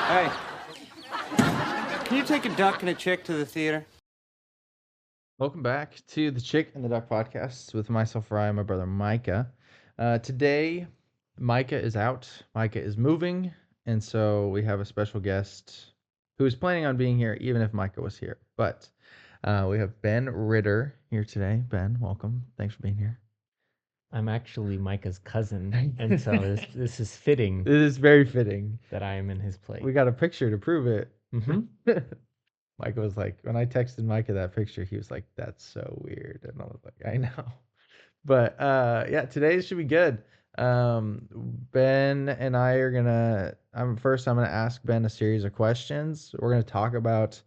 Hey, can you take a duck and a chick to the theater? Welcome back to the Chick and the Duck podcast with myself, Ryan, and my brother Micah. Today, Micah is out. Micah is moving, and so we have a special guest who is planning on being here even if Micah was here. But we have Ben Ritter here today. Ben, welcome. Thanks for being here. I'm actually Micah's cousin, and so this is fitting It is very fitting. that I am in his place. We got a picture to prove it. Mm-hmm. Micah was like, when I texted Micah that picture, he was like, "That's so weird," and I was like, "I know." But yeah, today should be good. Ben and I are gonna. I'm gonna ask Ben a series of questions. We're gonna talk about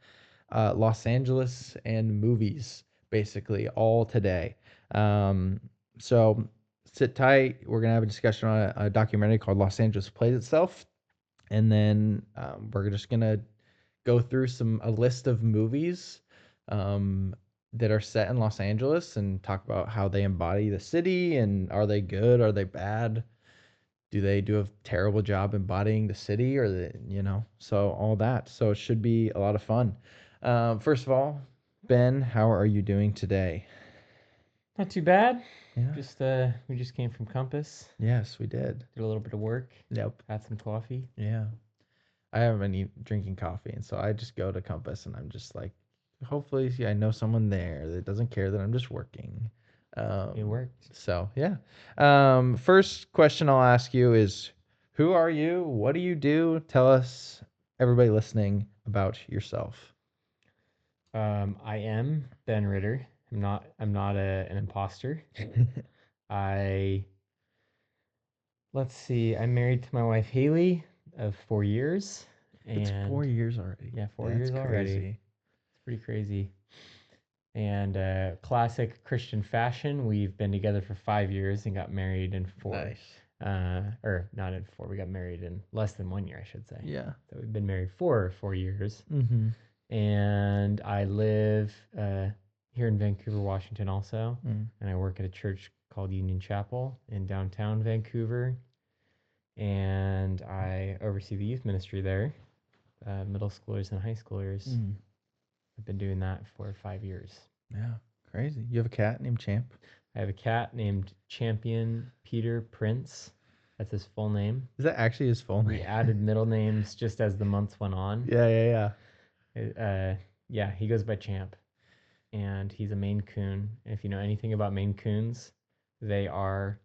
Los Angeles and movies, basically all today. So sit tight. We're gonna have a discussion on a documentary called Los Angeles Plays Itself, and then we're just gonna go through a list of movies that are set in Los Angeles and talk about how they embody the city and are they good, are they bad, do they do a terrible job embodying the city, or so all that. So it should be a lot of fun. First of all, Ben, how are you doing today? Not too bad. Yeah. We just came from Compass, Yes, we did. did a little bit of work, Yep. had some coffee. Yeah. I haven't been drinking coffee, and so I just go to Compass, and I'm just like, hopefully, I know someone there that doesn't care that I'm just working. It worked. So yeah. First question I'll ask you is, who are you? What do you do? Tell us, everybody listening, about yourself. I am Ben Ritter. I'm not an imposter. I let's see. I'm married to my wife Haley of 4 years, It's and 4 years already. yeah, 4 years That's already. crazy. It's pretty crazy. And classic Christian fashion, we've been together for 5 years and got married in four. Nice. Or not in four. We got married in less than 1 year, I should say. Yeah. So we've been married for 4 years. Mm-hmm. And I live here in Vancouver, Washington, also. Mm. And I work at a church called Union Chapel in downtown Vancouver. And I oversee the youth ministry there, middle schoolers and high schoolers. Mm. I've been doing that for 5 years. Yeah. Crazy. You have a cat named Champ? I have a cat named Champion Peter Prince. That's his full name. Is that actually his full We name? added middle names just as the months went on. Yeah. Yeah, he goes by Champ. And he's a Maine Coon. If you know anything about Maine Coons, they are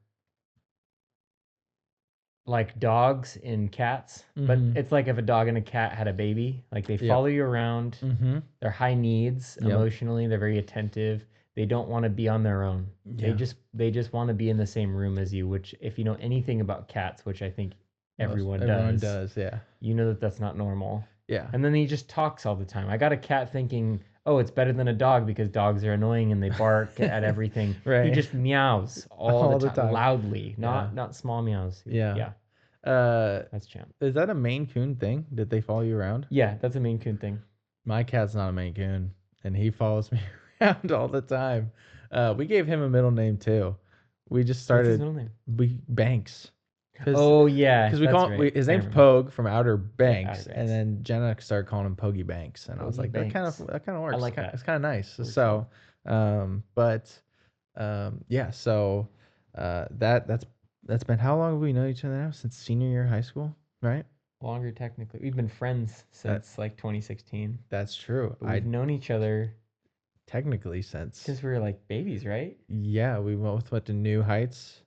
like dogs and cats, but it's like if a dog and a cat had a baby. Like they follow you around. Mm-hmm. They're high needs Yep. emotionally. They're very attentive. They don't want to be on their own. Yeah. They just want to be in the same room as you. Which, if you know anything about cats, which I think everyone does, yeah. you know that that's not normal. Yeah. And then he just talks all the time. I got a cat thinking, oh, it's better than a dog because dogs are annoying and they bark at everything. Right. He just meows all the time, loudly, not small meows. Yeah. That's Champ. Is that a Maine Coon thing? Did they follow you around? Yeah, that's a Maine Coon thing. My cat's not a Maine Coon, and he follows me around all the time. We gave him a middle name too. We just What's his started middle name? Banks. Oh yeah, because we that's call right. his I name's remember. Pogue from Outer Banks, Outer and Banks. then Jenna started calling him Pogie Banks, and I was Pogie like, Banks. that kind of works. I like that. It's kind of nice. Really So, yeah. So, that's been, how long have we known each other now? Since senior year of high school, right? Longer technically. We've been friends since like 2016. That's true. But we've known each other technically since we were like babies, right? Yeah, we both went to New Heights,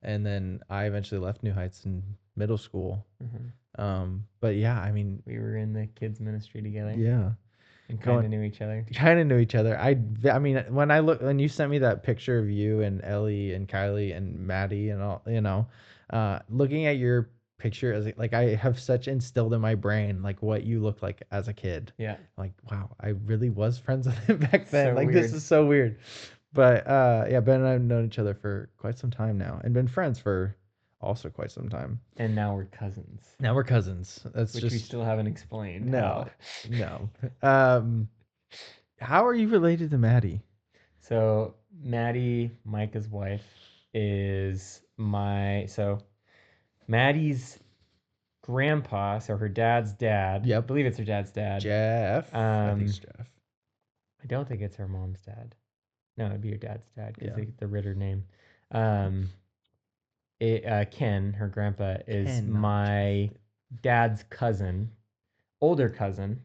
and then I eventually left New Heights in middle school. Mm-hmm. But yeah, I mean, We were in the kids ministry together. yeah, And kind of knew each other. Kind of knew each other. I mean, when you sent me that picture of you and Ellie and Kylie and Maddie and all, looking at your picture, as like, I have such instilled in my brain like what you looked like as a kid. Yeah. Like, wow, I really was friends with him back then. So like weird. This is so weird. But yeah, Ben and I have known each other for quite some time now, and been friends for also quite some time. And now we're cousins. Now we're cousins. That's which just we still haven't explained. no, how. no. How are you related to Maddie? So Maddie, Micah's wife, is Maddie's grandpa, so her dad's dad. Yep. I believe it's her dad's dad. Jeff. I think it's Jeff. I don't think it's her mom's dad. No, it'd be her dad's dad because Yeah. the Ritter name. Ken, her grandpa, is Ken, not my dad's cousin, older cousin.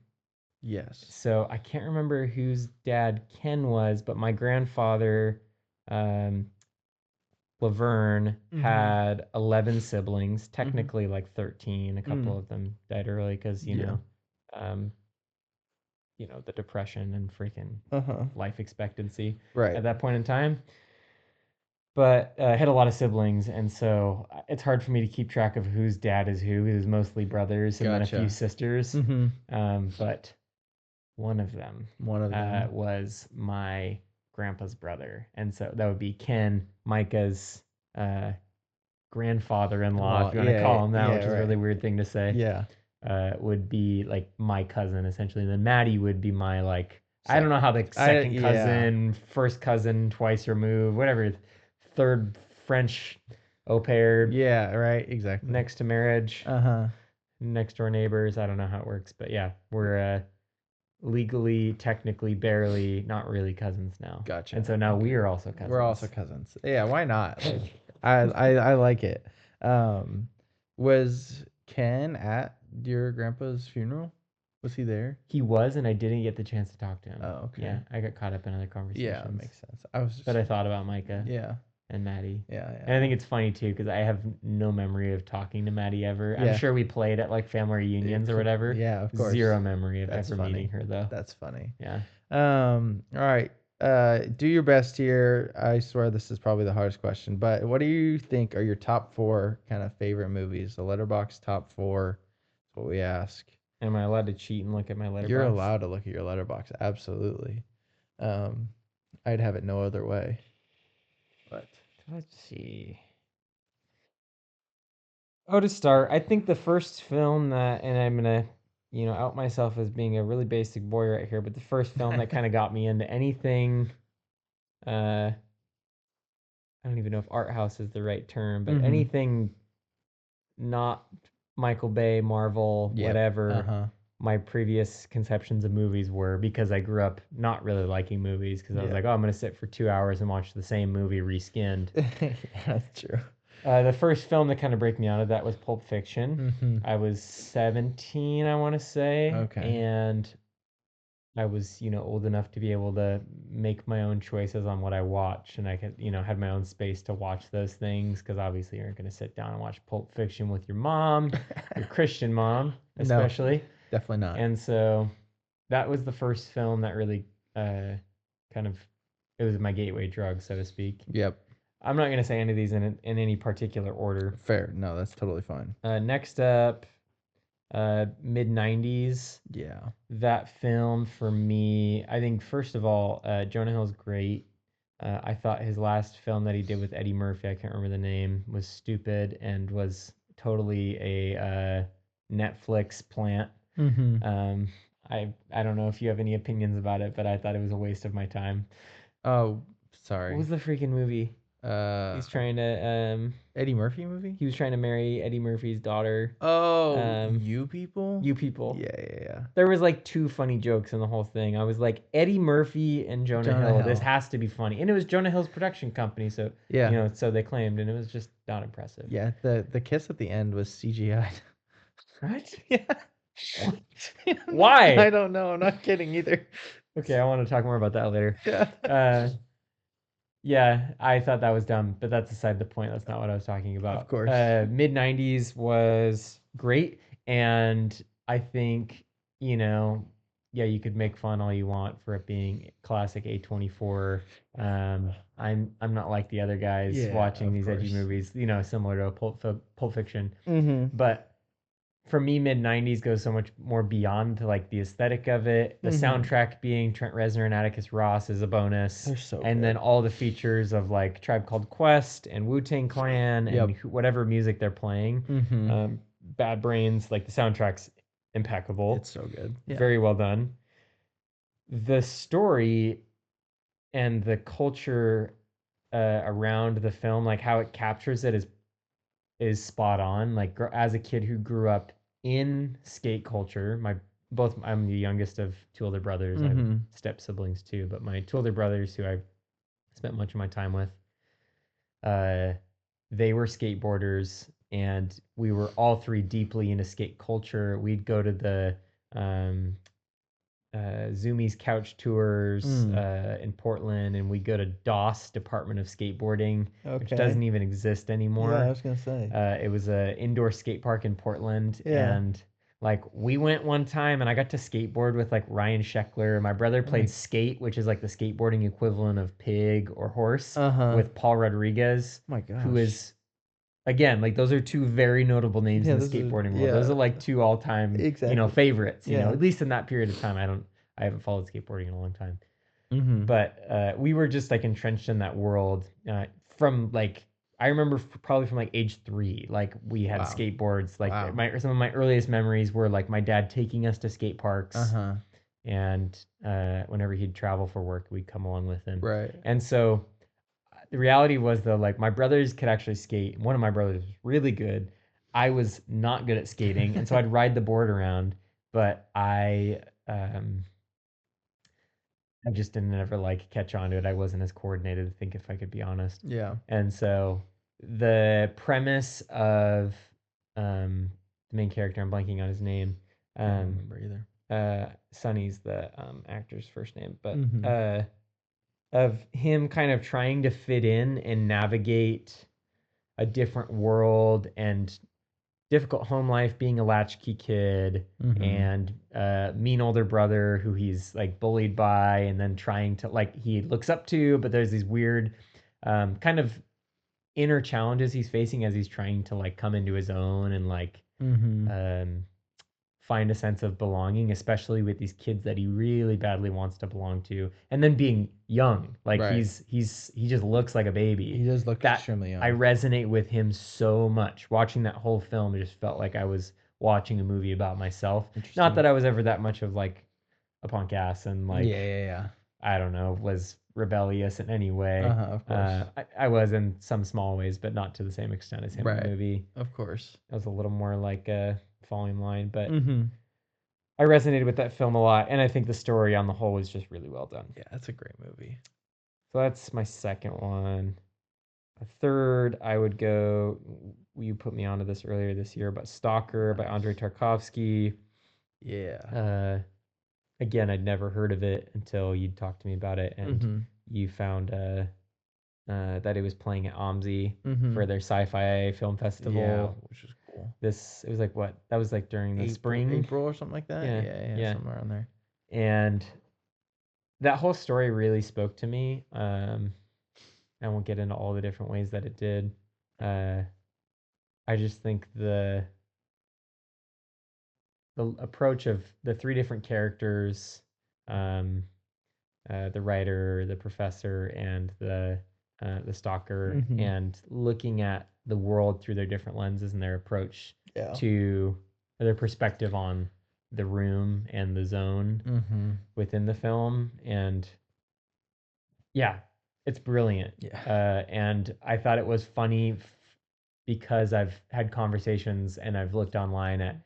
Yes. So I can't remember whose dad Ken was, but my grandfather, Laverne, had 11 siblings, technically like 13. A couple of them died early because, um, the depression and freaking life expectancy Right. at that point in time. But I had a lot of siblings, and so it's hard for me to keep track of whose dad is who. It was mostly brothers and then a few Gotcha. sisters. But one of them was my grandpa's brother, and so that would be Ken, Micah's grandfather-in-law, if you want to call him that, which is a really weird thing to say. Yeah. Would be like my cousin essentially. And then Maddie would be my like I don't know how the second cousin, first cousin, twice removed, whatever, third French au pair. Yeah, right, exactly. Next to marriage. Next door neighbors. I don't know how it works, but yeah, we're legally, technically, barely, not really cousins now. Gotcha. And so now we are also cousins. We're also cousins. Yeah, why not? I like it. Was Ken at your grandpa's funeral? Was he there? He was, and I didn't get the chance to talk to him. Oh, okay. Yeah, I got caught up in other conversations. Yeah, that makes sense. But I thought about Micah. Yeah. And Maddie. Yeah. And I think it's funny too because I have no memory of talking to Maddie ever. Yeah. I'm sure we played at like family reunions or whatever. Yeah, of course. Zero memory of ever meeting her though. That's funny. Yeah. All right. Do your best here. I swear this is probably the hardest question, but what do you think are your top 4 kind of favorite movies? The Letterboxd top 4 is what we ask. Am I allowed to cheat and look at my Letterboxd? You're allowed to look at your Letterboxd, absolutely. I'd have it no other way. But let's see. Oh, to start, I think the first film that, and I'm gonna, out myself as being a really basic boy right here, but the first film that kind of got me into anything, I don't even know if art house is the right term, but anything not Michael Bay, Marvel, whatever. My previous conceptions of movies were because I grew up not really liking movies because I was like, oh, I'm going to sit for 2 hours and watch the same movie reskinned. That's true. The first film that kind of broke me out of that was Pulp Fiction. I was 17, I want to say. Okay. And I was, old enough to be able to make my own choices on what I watch. And I could, had my own space to watch those things because obviously you aren't going to sit down and watch Pulp Fiction with your mom, your Christian mom, especially. No. Definitely not. And so that was the first film that really it was my gateway drug, so to speak. Yep. I'm not going to say any of these in any particular order. Fair. No, that's totally fine. Next up, mid-90s. Yeah. That film for me, I think, first of all, Jonah Hill's great. I thought his last film that he did with Eddie Murphy, I can't remember the name, was stupid and was totally a Netflix plant. I don't know if you have any opinions about it, but I thought it was a waste of my time. Oh, sorry. What was the freaking movie? He's trying to Eddie Murphy movie? He was trying to marry Eddie Murphy's daughter. Oh, You People? You People. Yeah. There was like 2 funny jokes in the whole thing. I was like, Eddie Murphy and Jonah Hill. This has to be funny. And it was Jonah Hill's production company, so so they claimed, and it was just not impressive. Yeah, the kiss at the end was CGI. What? Yeah. Why? I don't know. I'm not kidding either. Okay, I want to talk more about that later. Yeah. Yeah, I thought that was dumb, but that's aside the point. That's not what I was talking about. Of course. Mid-90s was great, and I think, you could make fun all you want for it being classic A24. I'm not like the other guys watching these edgy movies, similar to a Pulp Fiction. But for me, mid-90s goes so much more beyond like the aesthetic of it. The soundtrack being Trent Reznor and Atticus Ross is a bonus. They're so and good. Then all the features of like Tribe Called Quest and Wu-Tang Clan and whatever music they're playing. Bad Brains, like the soundtrack's impeccable. It's so good. Yeah. Very well done. The story and the culture around the film, like how it captures it, is is spot on. Like as a kid who grew up in skate culture, I'm the youngest of two older brothers. I have Mm-hmm. step siblings too, but my two older brothers who I spent much of my time with, uh, they were skateboarders, and we were all three deeply into skate culture. We'd go to the um, Zoomies couch tours Mm. in Portland, and we go to DOS Department of Skateboarding, which Okay. doesn't even exist Yeah, I anymore. was gonna say. It was a indoor skate park in Portland, Yeah. and like we went one time, and I got to skateboard with like Ryan Sheckler. My brother Oh played my. skate, which is like the skateboarding equivalent of pig or horse, Uh-huh. with Paul Rodriguez, Oh my who gosh. is again like those are two very notable names Yeah, in the this is skateboarding world. Those yeah, are like two all-time, exactly. favorites. Yeah. At least in that period of time. I haven't followed skateboarding in a long time, Mm-hmm. but we were just like entrenched in that world from like I remember probably from like age 3, like we had Wow. skateboards. Like Wow. some of my earliest memories were like my dad taking us to skate parks, Uh-huh. and whenever he'd travel for work, we'd come along with him. Right. And so the reality was though, like my brothers could actually skate. One of my brothers was really good. I was not good at skating, and so I'd ride the board around, but I just didn't ever like catch on to it. I wasn't as coordinated, I think, if I could be honest. Yeah. And so the premise of the main character, I'm blanking on his name. I don't Um, remember either. Sonny's the actor's first name, but Mm-hmm. of him kind of trying to fit in and navigate a different world and difficult home life, being a latchkey kid, Mm-hmm. and mean older brother who he's like bullied by, and then trying to like he looks up to, but there's these weird kind of inner challenges he's facing as he's trying to like come into his own and like Mm-hmm. um, find a sense of belonging, especially with these kids that he really badly wants to belong to, and then being young, like Right. he just looks like a baby. He does look That extremely young. I resonate with him so much. Watching that whole film, it just felt like I was watching a movie about myself. Not that I was ever that much of like a punk ass and like Yeah. I don't know, was rebellious in any way. Uh-huh, of course. I was in some small ways, but not to the same extent as him in Right. the movie. Of course. I was a little more like falling in line, but Mm-hmm. I resonated with that film a lot, and I think the story on the whole was just really well done. Yeah, that's a great movie. So that's my second one. A third, I would go. You put me onto this earlier this year, but Stalker by Andrei Tarkovsky. Yeah. Again, I'd never heard of it until you'd talked to me about it, and Mm-hmm. you found that it was playing at OMSI Mm-hmm. for their sci-fi film festival. Yeah, which is cool. It was like what? That was like during the spring. April or something like that. Yeah, somewhere around there. And that whole story really spoke to me. I won't get into all the different ways that it did. I just think the approach of the three different characters, um, the writer, the professor, and the stalker, Mhm. and looking at the world through their different lenses and their approach Yeah. to their perspective on the room and the zone Mm-hmm. within the film. And yeah, it's brilliant. Yeah. And I thought it was funny because I've had conversations and I've looked online at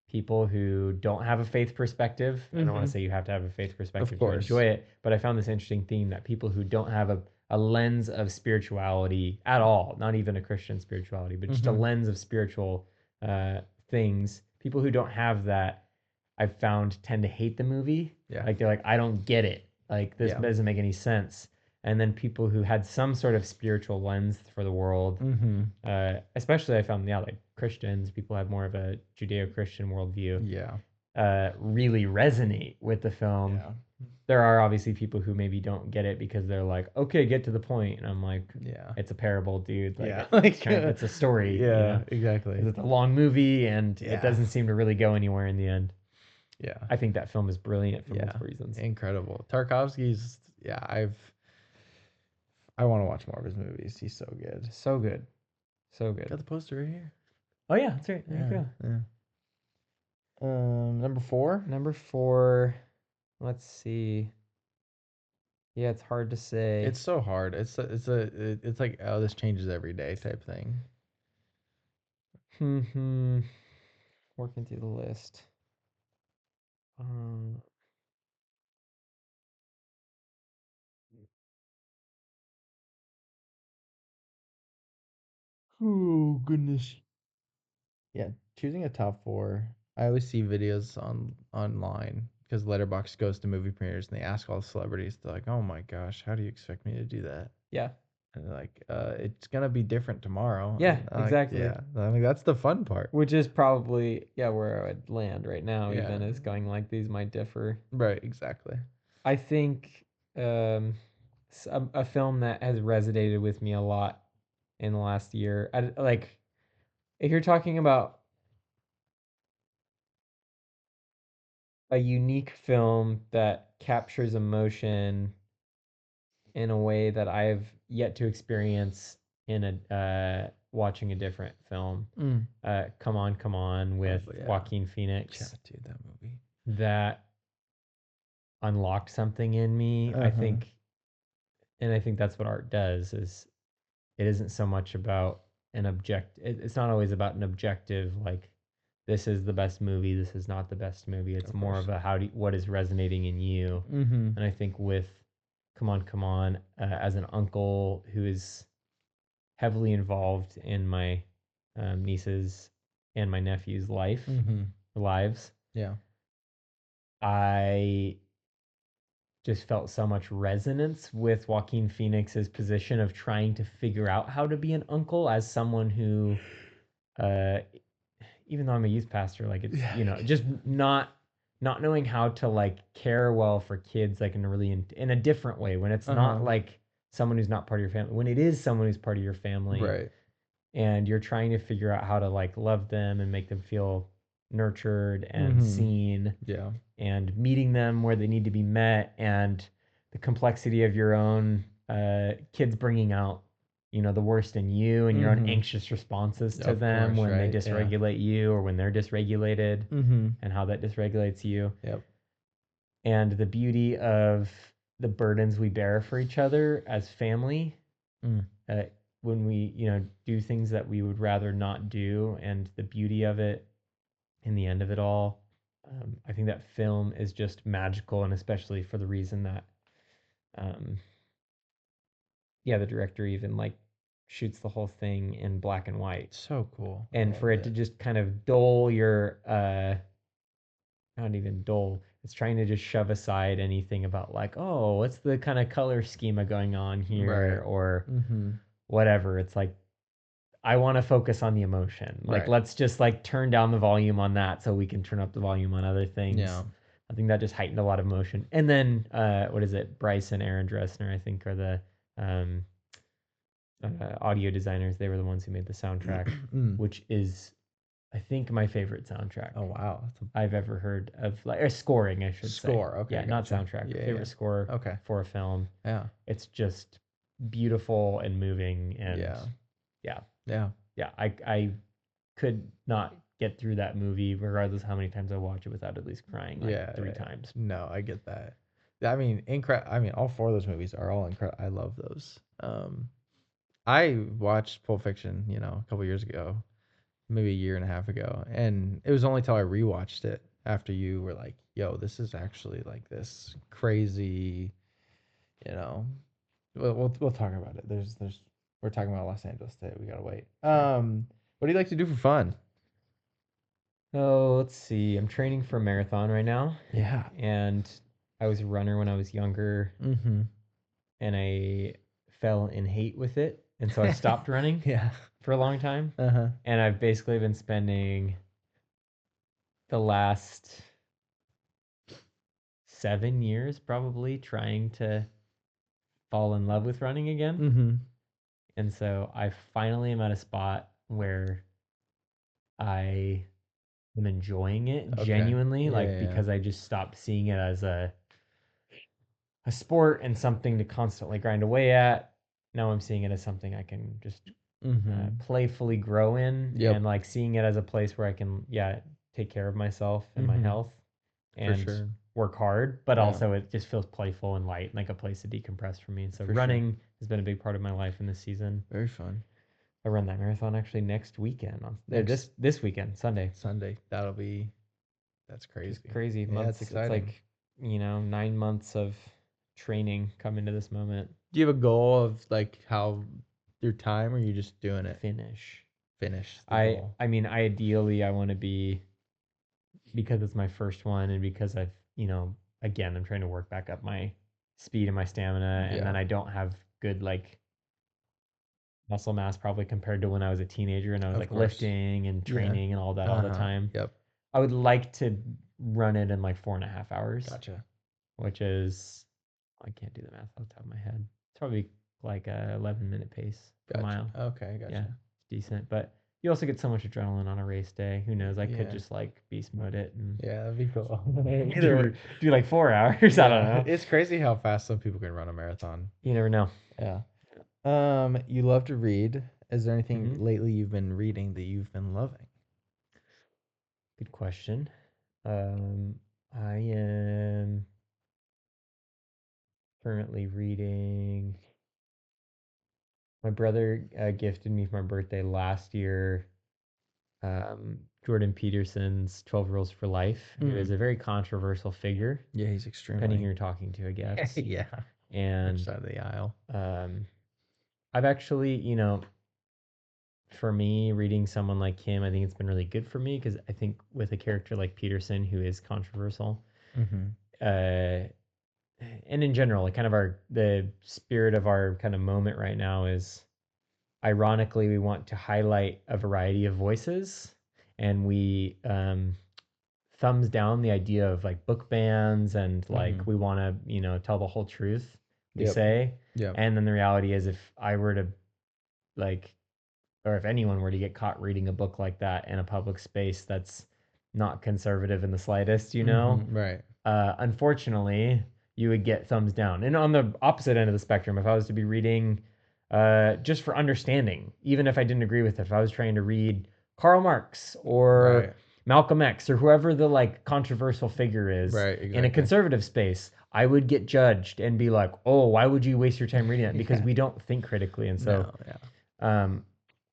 people who don't have a faith perspective. I don't want Mhm. to say you have to have a faith perspective to course. enjoy it, but I found this interesting theme that people who don't have a lens of spirituality at all, not even a Christian spirituality, but just a Mhm. lens of spiritual things, people who don't have that, I've found tend to hate the movie. Yeah. Like they're like, I don't get it. Like this Yeah. doesn't make any sense. And then people who had some sort of spiritual lens for the world, Mm-hmm. especially I found, yeah, like Christians, people have more of a Judeo-Christian worldview, Yeah. really resonate with the film. Yeah. There are obviously people who maybe don't get it because they're like, okay, get to the point. And I'm like, Yeah. it's a parable, dude. Like, Yeah. it's a story. Yeah, exactly. It's a long movie and Yeah. it doesn't seem to really go anywhere in the end. Yeah. I think that film is brilliant for Yeah. multiple reasons. Incredible. Tarkovsky's I want to watch more of his movies. He's so good. So good. So good. Got the poster right here. Oh yeah, that's right. There you go. Yeah. Number 4. Number 4. Let's see. Yeah, it's hard to say. It's so hard. It's like, oh, this changes every day type thing. Hmm. Working through the list. Um, Oh goodness. Yeah, choosing a top four. I always see videos online because Letterboxd goes to movie premieres and they ask all the celebrities. They're like, "Oh my gosh, how do you expect me to do that?" yeah. And they're like, "It's gonna be different tomorrow." Yeah, And I'm like, exactly. yeah, I mean that's the fun part. Which is probably, yeah, where I would land right now, Yeah, even as going like these might differ. right, exactly. I think a film that has resonated with me a lot in the last year. Like, if you're talking about a unique film that captures emotion in a way that I've yet to experience in a watching a different film. Mm. Come on, with Oh, yeah. Joaquin Yeah, Phoenix, dude, that movie. that unlocked something in me. Uh-huh. I think that's what art does. Is it isn't so much about it's not always about an objective, like this is the best movie, this is not the best movie. It's Of more course. of a what is resonating in you. Mm-hmm. And I think with Come On, as an uncle who is heavily involved in my nieces and my nephew's Mm-hmm. lives, Yeah. I just felt so much resonance with Joaquin Phoenix's position of trying to figure out how to be an uncle as someone who, uh, even though I'm a youth pastor, like it's, Yeah. just not knowing how to like care well for kids, like in a really in a different way, when it's not Uh-huh. like someone who's not part of your family, when it is someone who's part of your family, Right. and you're trying to figure out how to like love them and make them feel nurtured and Mm-hmm. seen, Yeah. and meeting them where they need to be met, and the complexity of your own kids bringing out the worst in you, and your own Mm-hmm. anxious responses to Of them course, when they right? Yeah. dysregulate you or when they're dysregulated, Mm-hmm. and how that dysregulates you, Yep. and the beauty of the burdens we bear for each other as family, Mm. uh, when we do things that we would rather not do, and the beauty of it in the end of it all. I think that film is just magical, and especially for the reason that, um, yeah, the director even like shoots the whole thing in black and white, So cool. I and for loved it to it. just kind of dull your, not even dull. It's trying to just shove aside anything about like, oh, what's the kind of color schema going on Right. here, or Mm-hmm. whatever. It's like, I want to focus on the emotion. Like, Right. let's just like turn down the volume on that so we can turn up the volume on other things. Yeah. I think that just heightened a lot of emotion. And then, what is it? Bryce and Aaron Dressner, I think, are the um, audio designers. They were the ones who made the soundtrack, Mm. which is, I think, my favorite soundtrack Oh wow. That's a I've ever heard of, like, or scoring, I should say. score. Okay, Yeah, not gotcha. soundtrack. Yeah, Favorite yeah. score Okay. for a film. Yeah. It's just beautiful and moving, and Yeah. yeah, Yeah. yeah. I could not get through that movie, regardless how many times I watch it, without at least crying like Yeah. three times. No, I get that. I mean, I mean, all four of those movies are all incredible. I love those. I watched Pulp Fiction, a couple years ago, maybe a year and a half ago, and it was only till I rewatched it after you were like, "Yo, this is actually like this crazy," you know. We'll talk about it. We're talking about Los Angeles today. We gotta wait. What do you like to do for fun? Oh, let's see. I'm training for a marathon right now, Yeah. and I was a runner when I was younger, Mm-hmm. and I fell in hate with it, and so I stopped running Yeah. for a long time, Uh-huh. and I've basically been spending the last 7 years probably trying to fall in love with running again. Mm-hmm. And so I finally am at a spot where I am enjoying it Okay. genuinely, Yeah, like, yeah. because I just stopped seeing it as a sport and something to constantly grind away at. Now I'm seeing it as something I can just Mm-hmm. playfully grow in, Yep. and like seeing it as a place where I can, yeah, take care of myself and my Mm-hmm. health For and sure. work hard, but Yeah. also it just feels playful and light, like a place to decompress for me. And so For sure. running has been a big part of my life in this season. Very fun. I run that marathon actually next weekend Next this weekend, Sunday. Sunday. That's crazy. Just crazy Yeah, months. it's It's exciting. like, 9 months of training coming to this moment. Do you have a goal of like how your time, or you just doing it? Finish. Finish the I goal. I mean, ideally I want to be, because it's my first one and because I've, again, I'm trying to work back up my speed and my stamina, and Yeah. then I don't have good like muscle mass probably compared to when I was a teenager and I was Of like course. lifting and Yeah. training and all that all the time. Yep. I would like to run it in like 4.5 hours, Gotcha. which is, I can't do the math off the top of my head. It's probably like a 11-minute pace per Gotcha. mile. Okay, Yeah, gotcha. it's decent. But you also get so much adrenaline on a race day. Who knows? I could Yeah. just like beast mode it and Yeah, that'd be cool. do like 4 hours. I don't know. It's crazy how fast some people can run a marathon. You never know. Yeah. You love to read. Is there anything Mhm. lately you've been reading that you've been loving? Good question. I am currently reading. My brother gifted me for my birthday last year Jordan Peterson's 12 Rules for Life, who is a very controversial figure, Yeah, he's depending who extremely. you're talking to, I guess. Yeah. Which And side of the aisle? I've actually, for me, reading someone like him, I think it's been really good for me because I think with a character like Peterson, who is controversial, Mm-hmm. uh, and in general, like kind of the spirit of our kind of moment right now is, ironically, we want to highlight a variety of voices, and we thumbs down the idea of like book bans and like we want to, tell the whole truth, we Yep. say. Yep. And then the reality is, if I were to like, or if anyone were to get caught reading a book like that in a public space that's not conservative in the slightest, Right. unfortunately, you would get thumbs down. And on the opposite end of the spectrum, if I was to be reading just for understanding, even if I didn't agree with it, if I was trying to read Karl Marx or Right. Malcolm X or whoever the like controversial figure is Right. in a Exactly. conservative space, I would get judged and be like, "Oh, why would you waste your time reading that?" Because Yeah. we don't think critically, and so No. Yeah. um,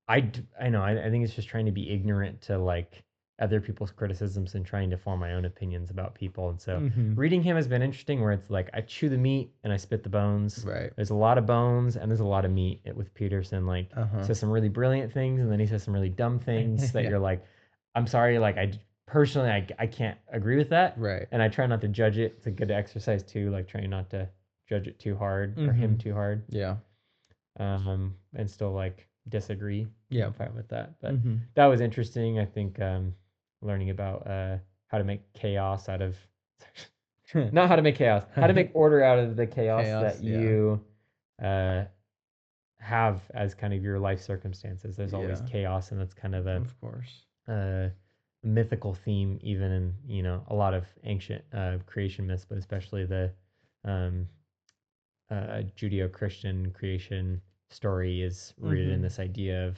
I know. I think it's just trying to be ignorant to like other people's criticisms and trying to form my own opinions about people. And so Mm-hmm. reading him has been interesting, where it's like I chew the meat and I spit the bones. Right. There's a lot of bones and there's a lot of meat with Peterson. Like he Uh-huh. says some really brilliant things and then he says some really dumb things that Yeah. you're like, I'm sorry, like personally I can't agree with that. Right. And I try not to judge it. It's a good exercise too, like trying not to judge it too hard or him too hard. Yeah. And still like disagree. Yeah. I'm fine with that. But Mm-hmm. that was interesting. I think learning about how to make chaos out of not how to make chaos, how to make order out of the chaos that Yeah. you uh, have as kind of your life circumstances. There's always Yeah. chaos, and that's kind of Of course. a mythical theme, even in a lot of ancient creation myths, but especially the um, Judeo-Christian creation story is rooted in this idea of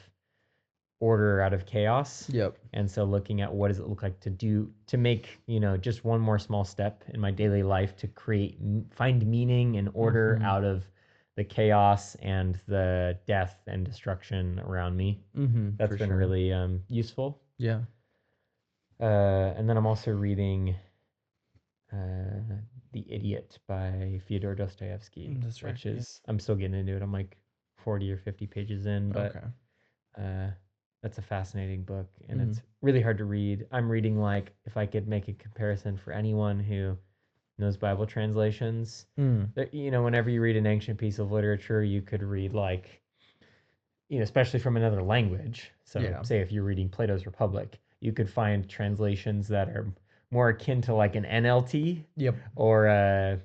order out of chaos. Yep. And so looking at what does it look like to make, just one more small step in my daily life to find meaning and order out of the chaos and the death and destruction around me. That's been really useful. Yeah. And then I'm also reading The Idiot by Fyodor Dostoevsky, That's right. which is, I'm still getting into it. I'm like 40 or 50 pages in, but that's a fascinating book and it's really hard to read. I'm reading, like, if I could make a comparison for anyone who knows Bible translations, whenever you read an ancient piece of literature, you could read like, especially from another language. So say if you're reading Plato's Republic, you could find translations that are more akin to like an NLT or a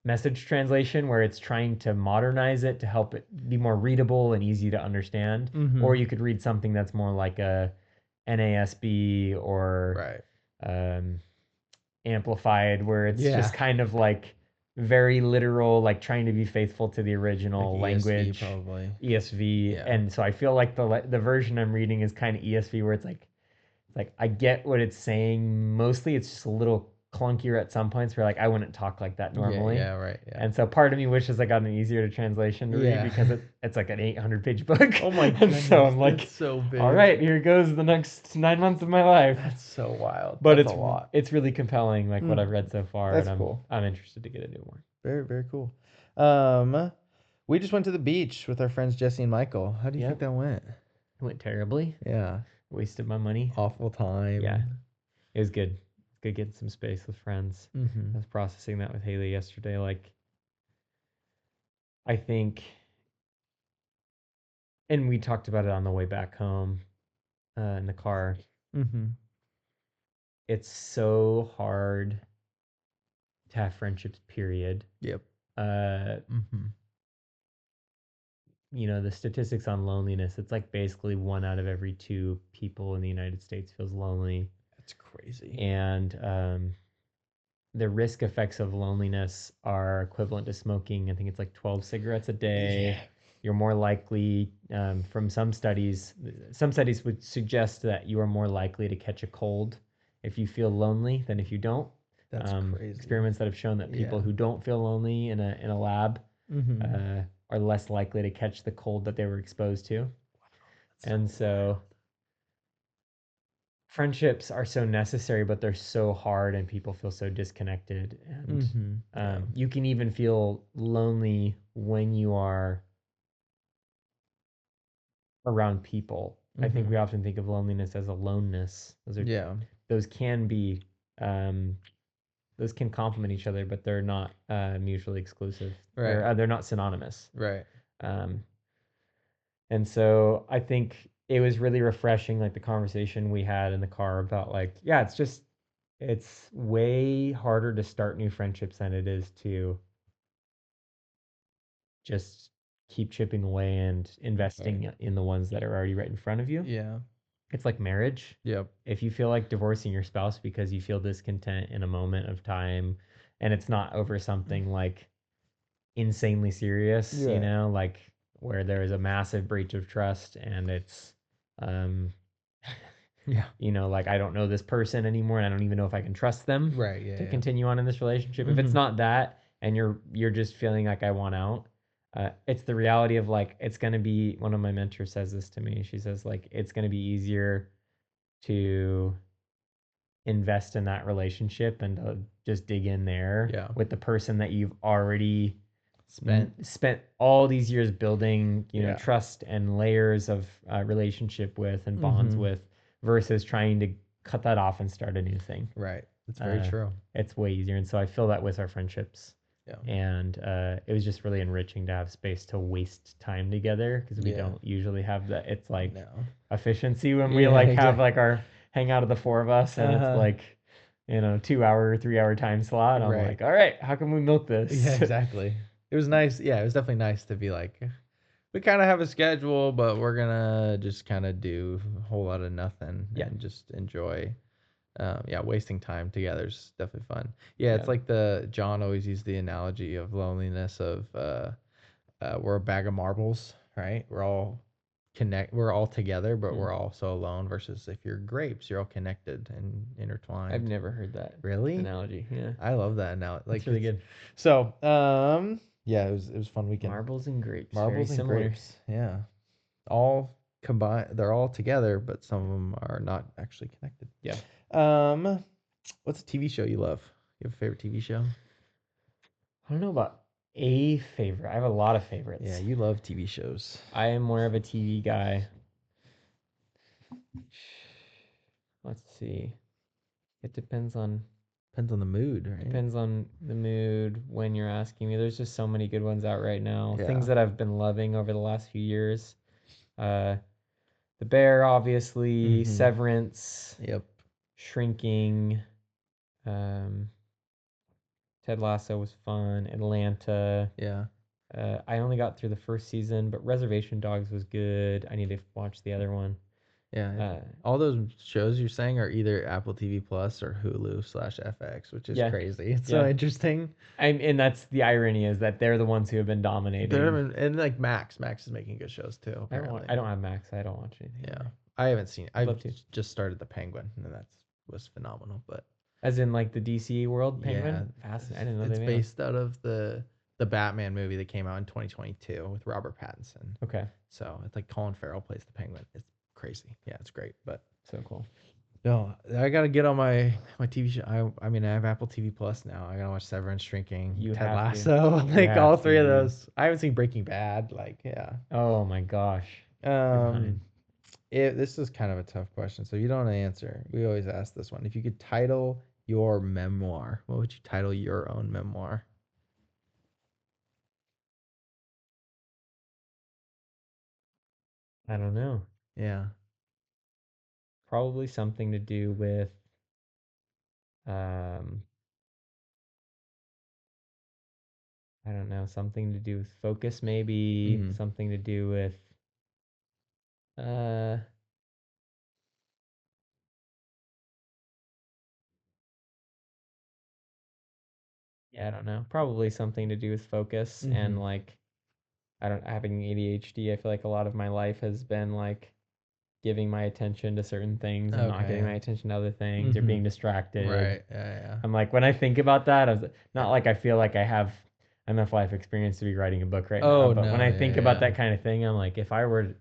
message translation where it's trying to modernize it to help it be more readable and easy to understand. Or you could read something that's more like a NASB or amplified, where it's just kind of like very literal, like trying to be faithful to the original Like language. ESV probably. ESV. Yeah. And so I feel like the version I'm reading is kind of ESV, where it's like I get what it's saying. Mostly it's just a little clunkier at some points where like I wouldn't talk like that normally. Yeah, right. Yeah. And so part of me wishes I got an easier to translation to read because it's like an 800-page book. Oh my And goodness. so I'm like, it's so big. all right, here goes the next 9 months of my life. That's so wild. But That's a lot. it's really compelling, like what I've read so far, That's and cool. I'm interested to get into it more. Very, very cool. We just went to the beach with our friends Jesse and Michael. How do you think that went? It went terribly. Yeah. Wasted my money. Awful time. Yeah. It was good. It's good getting some space with friends. Mm-hmm. I was processing that with Haley yesterday. Like, I think, and we talked about it on the way back home in the car. Mm-hmm. It's so hard to have friendships, period. Yep. Mm-hmm. You know, the statistics on loneliness, it's like basically 1 out of every 2 people in the United States feels lonely. That's crazy. And the risk effects of loneliness are equivalent to smoking. I think it's like 12 cigarettes a day. Yeah. You're more likely, from some studies would suggest that you are more likely to catch a cold if you feel lonely than if you don't. That's crazy. Experiments that have shown that people who don't feel lonely in a lab are less likely to catch the cold that they were exposed to. Wow, and so friendships are so necessary, but they're so hard and people feel so disconnected. And you can even feel lonely when you are around people. I think we often think of loneliness as aloneness. Those can be, those can complement each other, but they're not mutually exclusive. Right. Or they're not synonymous. Right. And so I think it was really refreshing, like the conversation we had in the car about like, yeah, it's way harder to start new friendships than it is to just keep chipping away and investing in the ones that are already right in front of you. Yeah. It's like marriage. Yep. If you feel like divorcing your spouse because you feel discontent in a moment of time and it's not over something like insanely serious, you know, like where there is a massive breach of trust and it's you know, like I don't know this person anymore and I don't even know if I can trust them to continue on in this relationship. If it's not that and you're just feeling like I want out, it's the reality of like it's going to be, one of my mentors says this to me. She says like it's going to be easier to invest in that relationship and to just dig in there with the person that you've already spent all these years building, you know, trust and layers of relationship with and bonds with, versus trying to cut that off and start a new thing. Right. That's very true. It's way easier. And so I feel that with our friendships. Yeah. And it was just really enriching to have space to waste time together because we don't usually have that. It's like efficiency when we like have like our hangout of the 4 of us and it's like, you know, 2-hour, 3-hour time slot. I'm like, all right, how can we milk this? Yeah, exactly. It was nice. Yeah, it was definitely nice to be like, we kind of have a schedule, but we're gonna just kind of do a whole lot of nothing and just enjoy. Wasting time together is definitely fun. It's like John always used the analogy of loneliness of we're a bag of marbles, right? We're all together, but we're also alone. Versus if you're grapes, you're all connected and intertwined. I've never heard that analogy. Yeah, I love that analogy. Like, it's really good. So, it was fun weekend. Marbles and grapes. Marbles and grapes. Yeah, all combined. They're all together, but some of them are not actually connected. Yeah. What's a TV show you love? You have a favorite TV show? I don't know about a favorite. I have a lot of favorites. Yeah, you love TV shows. I am more of a TV guy. Let's see. It depends on the mood, right? Depends on the mood when you're asking me. There's just so many good ones out right now. Things that I've been loving over the last few years. The Bear, obviously. Severance. Yep. Shrinking. Ted Lasso was fun. Atlanta. Yeah. I only got through the first season, but Reservation Dogs was good. I need to watch the other one. Yeah. All those shows you're saying are either Apple TV Plus or Hulu/FX, which is crazy. It's so interesting. And that's the irony, is that they're the ones who have been dominating. And like Max is making good shows too. Apparently. I don't have Max. I don't watch anything. Yeah. I haven't seen it. I've just started The Penguin, and that was phenomenal. But As in like the DC world Yeah, Penguin? Fascinating. I didn't know it's they made one. based out of the Batman movie that came out in 2022 with Robert Pattinson. Okay. So it's like Colin Farrell plays the Penguin. It's crazy. Yeah, it's great. But So cool. no, I gotta get on my TV show. I mean, I have Apple TV Plus now. I gotta watch Severance, Shrinking, You Ted have to. Lasso, You like all have three to, of dude. those. I haven't seen Breaking Bad. Like, yeah. Oh my gosh. You're behind. This is kind of a tough question, so you don't answer. We always ask this one. If you could title your memoir, what would you title your own memoir? I don't know. Yeah. Probably something to do with um I don't know, something to do with focus maybe, Mm-hmm. something to do with uh yeah, I don't know. Probably something to do with focus Mm-hmm. and like I don't having ADHD. I feel like a lot of my life has been like giving my attention to certain things and not giving Okay. my attention to other things or Mm-hmm. being distracted. Right. Yeah. I'm like when I think about that, I was not Yeah. like I feel like I have enough life experience to be writing a book right now, Oh but when no. I Yeah. think about Yeah. that kind of thing, I'm like if I were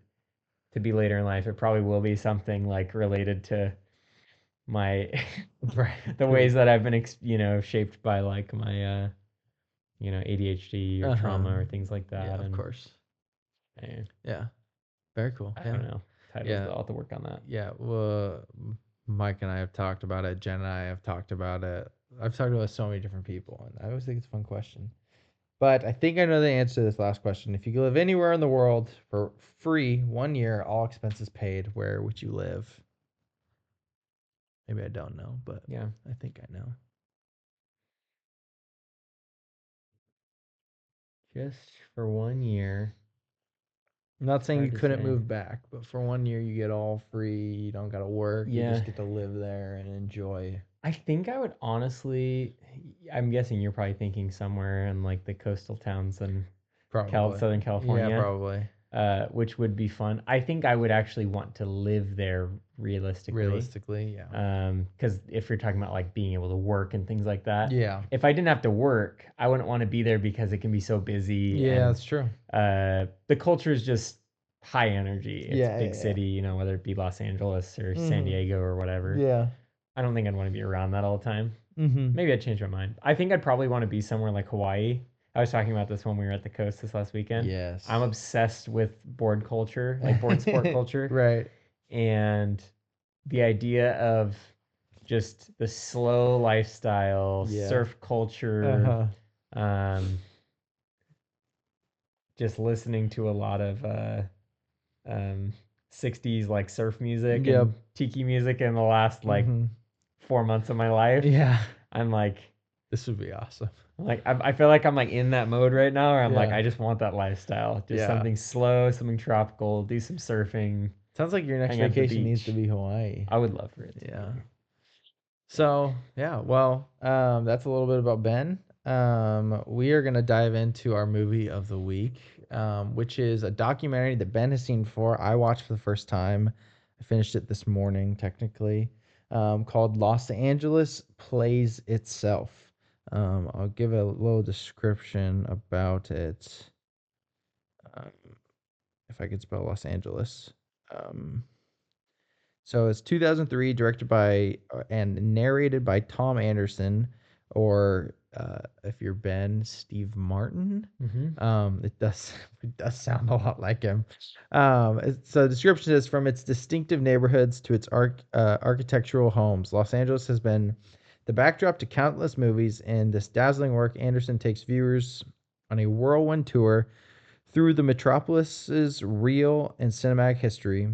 to be later in life, it probably will be something like related to my Right. the Cool. ways that I've been shaped by like my ADHD or Uh huh. trauma or things like Yeah. that Of and course. eh, Yeah. Very cool. I Yeah. don't know. Titles Yeah. I'll have to work on that. Yeah. Well, Mike and I have talked about it. Jen and I have talked about it. I've talked about so many different people, and I always think it's a fun question. But I think I know the answer to this last question. If you could live anywhere in the world for free 1 year, all expenses paid, where would you live? Maybe I don't know, but Yeah. I think I know. Just for 1 year. I'm not It's saying hard you to couldn't say. move back, but for 1 year you get all free. You don't gotta work. You Yeah. just get to live there and enjoy. I think I would honestly I'm guessing you're probably thinking somewhere in like the coastal towns in Probably. Southern Yeah, California. probably. Which would be fun. I think I would actually want to live there realistically. Realistically, yeah. Because if you're talking about like being able to work and things like that, Yeah. if I didn't have to work, I wouldn't want to be there because it can be so busy Yeah, and that's true. the culture is just high energy. It's a Yeah, big yeah. city, whether it be Los Angeles or San Mm-hmm. Diego or whatever. Yeah. I don't think I'd want to be around that all the time. Mm-hmm. Maybe I'd change my mind. I think I'd probably want to be somewhere like Hawaii. I was talking about this when we were at the coast this last weekend. I'm Yes. obsessed with board culture, like board sport culture, Right. and the idea of just the slow lifestyle, Yeah. surf culture, Uh-huh. um, just listening to a lot of um, 60s like surf music Yep. and tiki music in the last like Mm-hmm. 4 months of my life. Yeah. I'm like, This would be awesome. I feel like I'm like in that mode right now where I'm like, Yeah. I just want that lifestyle. Just Yeah. something slow, something tropical, do some surfing, Sounds like your next hang out at the vacation needs to beach. be Hawaii. I would love for it to Yeah. be. So yeah, well, that's a little bit about Ben. We are gonna dive into our movie of the week, which is a documentary that Ben has seen before. I watched for the first time. I finished it this morning, technically, called "Los Angeles Plays Itself." I'll give a little description about it. Um, if I could spell Los Angeles. Um, So it's 2003, directed by and narrated by Tom Anderson, or if you're Ben, Steve Martin. Mm-hmm. It does it does sound a lot like him. So the description is from its distinctive neighborhoods to its architectural homes. Los Angeles has been the backdrop to countless movies. In this dazzling work, Anderson takes viewers on a whirlwind tour through the metropolis's real and cinematic history,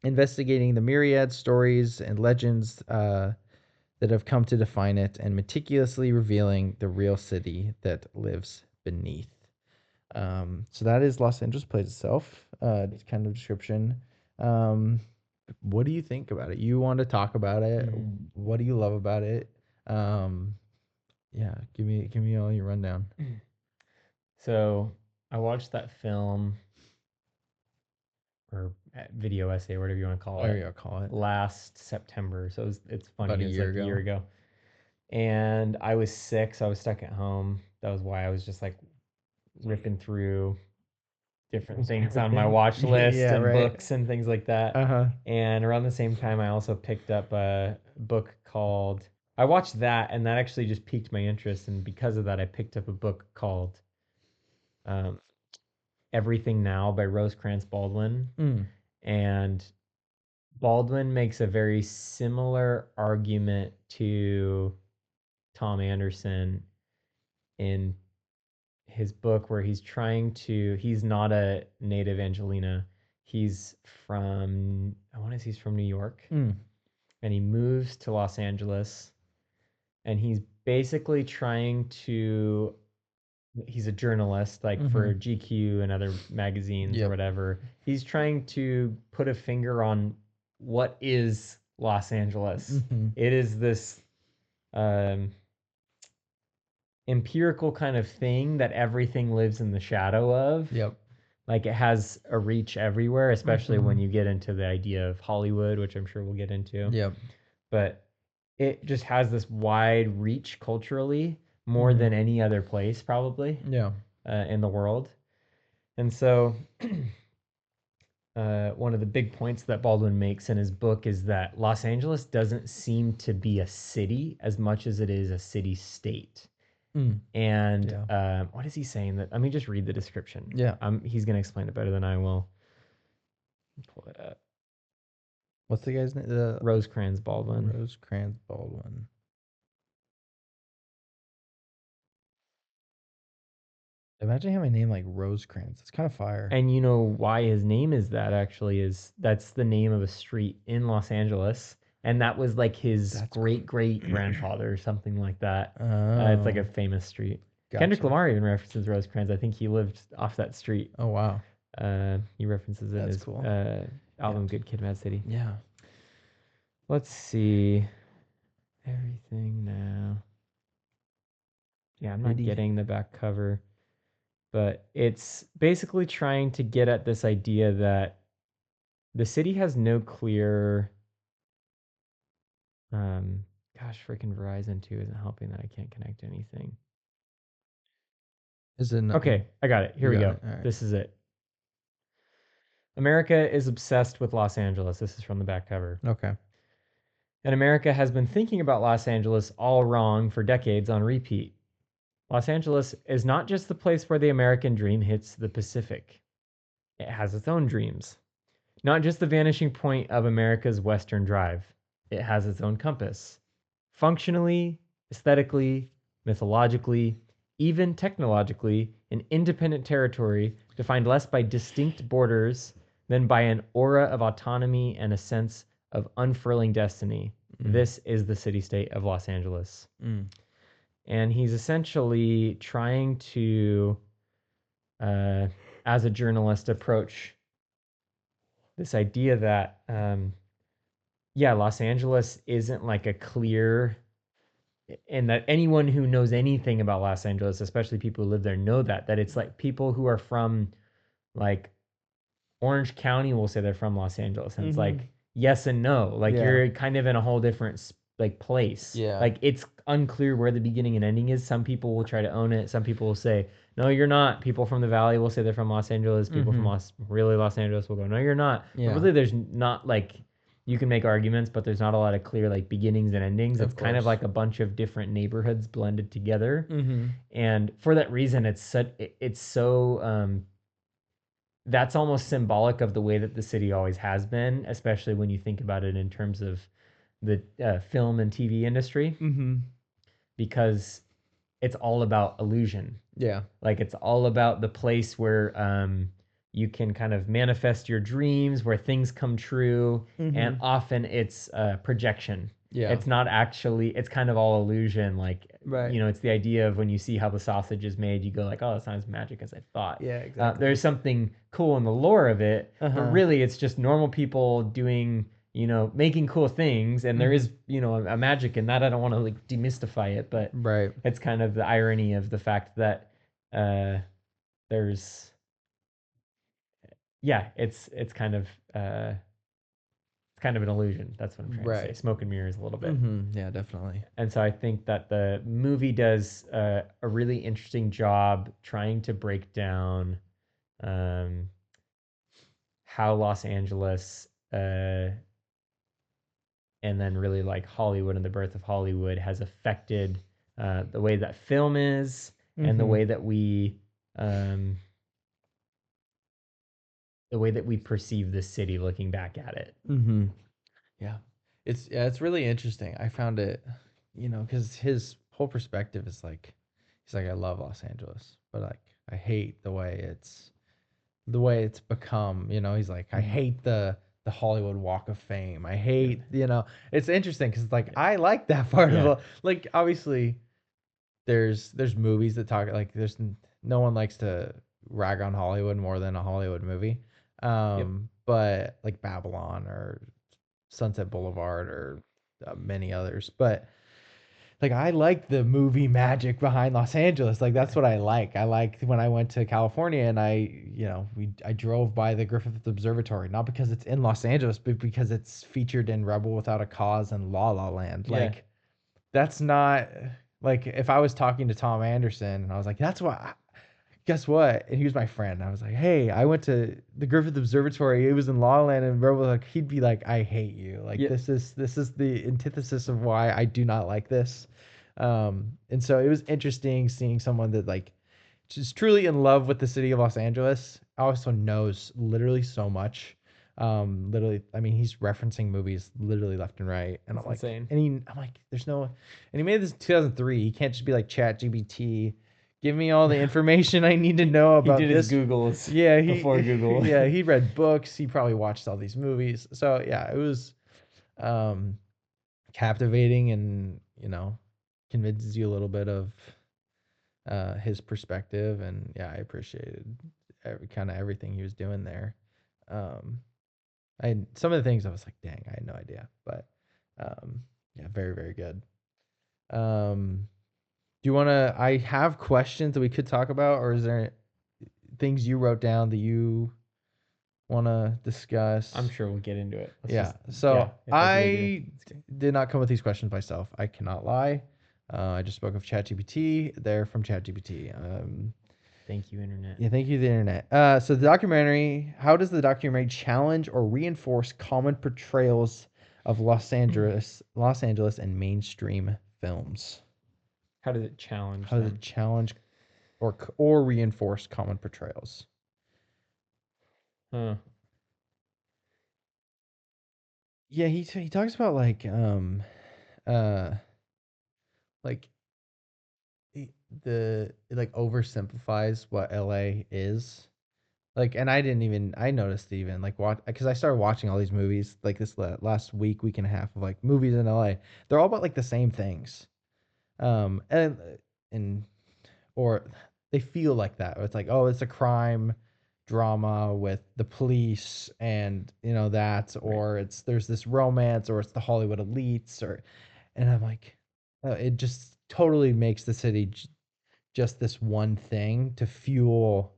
investigating the myriad stories and legends that have come to define it, and meticulously revealing the real city that lives beneath. So that is Los Angeles Plays Itself. This kind of description. Um, what do you think about it? You want to talk about it? Mm-hmm. What do you love about it? Um, yeah, give me all your rundown. So I watched that film or video essay, whatever you want to call Or it, you call it last September. So it's about funny. a It's year like a year ago. ago. and I was sick, so I was stuck at home. That was why I was just like ripping through different things on my Everything. watch list Yeah, and right. books and things like that. Uh-huh. And around the same time, I also picked up a book called. I watched that, and that actually just piqued my interest. And because of that, I picked up a book called um, Everything Now by Rosecrans Baldwin. Mm. And Baldwin makes a very similar argument to Tom Anderson in his book where he's not a native Angelina. He's from, I want to say he's from New York, Mm. and he moves to Los Angeles, and he's basically he's a journalist like for Mhm. GQ and other magazines or Yep. whatever. He's trying to put a finger on what is Los Angeles. Mhm. It is this um, empirical kind of thing that everything lives in the shadow of. Yep. Like it has a reach everywhere, especially when Mhm. you get into the idea of Hollywood, which I'm sure we'll get into. Yep. But it just has this wide reach culturally, more Mhm. than any other place probably Yeah. in the world. And so, one of the big points that Baldwin makes in his book is that Los Angeles doesn't seem to be a city as much as it is a city state. Mm. And Yeah. what is he saying? That let me just read the description. Yeah. He's going to explain it better than I will. Pull it up. What's the guy's name? The Rosecrans Baldwin. Rosecrans Baldwin. Imagine having a name like Rosecrans. It's kind of fire. And you know why his name is that actually is that's the name of a street in Los Angeles. And that was like his That's great great grandfather or something like that. It's like a Oh, famous street. Kendrick gotcha. Lamar even references Rosecrans. I think he lived off that street. Oh, wow. He references it in That's his cool. album Good Kid, Mad City. Yeah. Let's see. Everything now. Yeah, I'm not Pretty. getting the back cover, but it's basically trying to get at this idea that the city has no clear gosh, freaking Verizon too isn't helping that I can't connect to anything. Is it not? Okay, I got it. Here You we got go. it. All right. This is it. America is obsessed with Los Angeles. This is from the back cover. Okay. And America has been thinking about Los Angeles all wrong for decades on repeat. Los Angeles is not just the place where the American dream hits the Pacific. It has its own dreams. Not just the vanishing point of America's Western Drive. It has its own compass. Functionally, aesthetically, mythologically, even technologically, an independent territory defined less by distinct borders than by an aura of autonomy and a sense of unfurling destiny. This is the city state of Los Angeles. Mm. And he's essentially trying to, as a journalist, approach this idea that, yeah, Los Angeles isn't like a clear, and that anyone who knows anything about Los Angeles, especially people who live there, know that it's like people who are from like Orange County will say they're from Los Angeles, and it's Mhm. like yes and no. Like Yeah. you're kind of in a whole different like place. Yeah. Like it's unclear where the beginning and ending is. Some people will try to own it. Some people will say no, you're not. People from the Valley will say they're from Los Angeles. People from Los Angeles will go no, you're not. But Yeah. really, there's not like you can make arguments, but there's not a lot of clear like beginnings and endings. Of It's kind of course. like a bunch of different neighborhoods blended together. Mm-hmm. And for that reason, it's so that's almost symbolic of the way that the city always has been, especially when you think about it in terms of the film and TV industry, Mm-hmm. because it's all about illusion. Yeah. Like it's all about the place where you can kind of manifest your dreams, where things come true, and often it's projection. Yeah. It's not actually. It's kind of all illusion. Like Right. it's the idea of when you see how the sausage is made, you go like, "Oh, that's not as magic as I thought." Yeah, exactly. There's something cool in the lore of it, but Uh-huh. really, it's just normal people doing, making cool things, and there is, a magic in that. I don't want to like demystify it, but Right. it's kind of the irony of the fact that there's, yeah, it's kind of kind of an illusion. That's what I'm trying to say. Right. Smoke and mirrors a little bit. Yeah, definitely. And so I think that the movie does a really interesting job trying to break down um, how Los Angeles and then really like Hollywood and the birth of Hollywood has affected the way that film is and um, the way that we perceive the city looking back at it. Yeah. It's really interesting. I found it, because his whole perspective is like, he's like, I love Los Angeles, but like I hate the way it's become. He's like, I hate the Hollywood Walk of Fame. I hate, it's interesting because like I like that part of it. Like obviously there's movies that talk like no one likes to rag on Hollywood more than a Hollywood movie. But like Babylon or Sunset Boulevard or many others. But like I like the movie magic behind Los Angeles. Like that's what I like. I like when I went to California and I drove by the Griffith Observatory, not because it's in Los Angeles, but because it's featured in Rebel Without a Cause and La La Land. Yeah. Like that's not like if I was talking to Tom Anderson and I was like, that's what guess what? And he was my friend. I was like, hey, I went to the Griffith Observatory. It was in La La Land, and Rebel, like he'd be like, I hate you. Like this is the antithesis of why I do not like this. And so it was interesting seeing someone that like just truly in love with the city of Los Angeles. Also knows literally so much. Literally, I mean, he's referencing movies literally left and right, and That's I'm like, insane. I'm like, there's no, and he made this in 2003. He can't just be like Chat GBT. Give me all the information I need to know about he did this. his Googles Before Google. Yeah, he read books. He probably watched all these movies. So yeah, it was captivating and convinces you a little bit of his perspective. And yeah, I appreciated everything he was doing there. Some of the things I was like, dang, I had no idea. But yeah, very, very good. Do you want to? I have questions that we could talk about, or is there things you wrote down that you want to discuss? I'm sure we'll get into it. So if I do. I did not come with these questions myself. I cannot lie. I just spoke of ChatGPT. They're from ChatGPT. Thank you, internet. Yeah, thank you, the internet. So the documentary. How does the documentary challenge or reinforce common portrayals of Los Angeles and mainstream films? How does it challenge How does them? it challenge or reinforce common portrayals? Huh. Yeah, he talks about uh like it like oversimplifies what LA is. Like, and I noticed even like because I started watching all these movies like this last week and a half of like movies in LA. They're all about like the same things. And or they feel like that. It's like, oh, it's a crime drama with the police and or there's this romance or it's the Hollywood elites and I'm like, it just totally makes the city just this one thing to fuel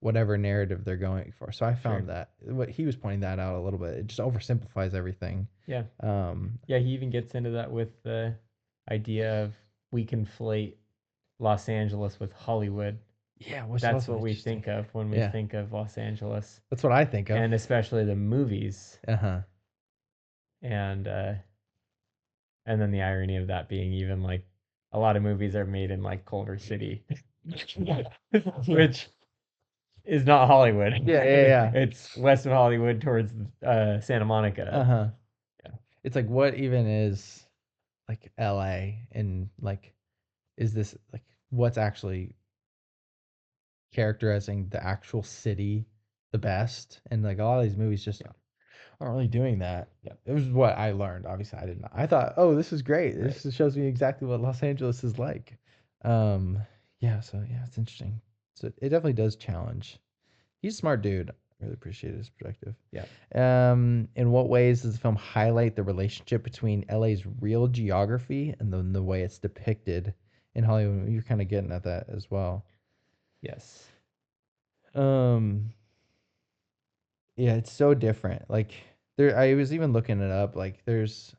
whatever narrative they're going for. So I found that what he was pointing that out a little bit. It just oversimplifies everything. Yeah. Um, Yeah, he even gets into that with the idea of we conflate Los Angeles with Hollywood. yeah, which That's also what we interesting. think of when we think of Los Angeles, That's what I think of. and especially the movies. Uh-huh. And then the irony of that being even like a lot of movies are made in like Culver City, which is not Hollywood. Yeah. It's west of Hollywood towards Santa Monica. Uh-huh. Yeah. It's like what even is like LA and like is this like what's actually characterizing the actual city the best? And like a lot of these movies just aren't really doing that. Yeah. It was what I learned. Obviously, I did not. I thought, oh, this is great. This shows me exactly what Los Angeles is like. Yeah. So yeah, it's interesting. So it definitely does challenge. He's a smart dude. I really appreciate his perspective. Yeah. In what ways does the film highlight the relationship between LA's real geography and the way it's depicted in Hollywood? You're kind of getting at that as well. Yes. Yeah, it's so different. Like there. I was even looking it up. Like, there's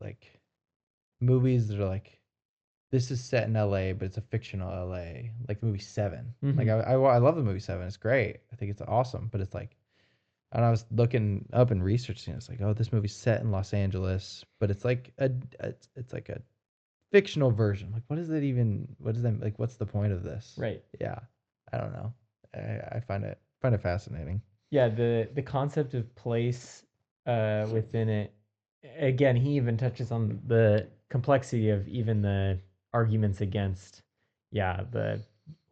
like movies that are like, this is set in L.A., but it's a fictional L.A. Like the movie Seven. Like Mhm. I love the movie Seven. It's great. I think it's awesome. But it's like, and I was looking up and researching. It's like, oh, this movie's set in Los Angeles, but it's like it's like a fictional version. Like, what is it even? What is that like? What's the point of this? Right. Yeah, I don't know. I find it fascinating. Yeah, the concept of place within it. Again, he even touches on the complexity of even the arguments against. Yeah, the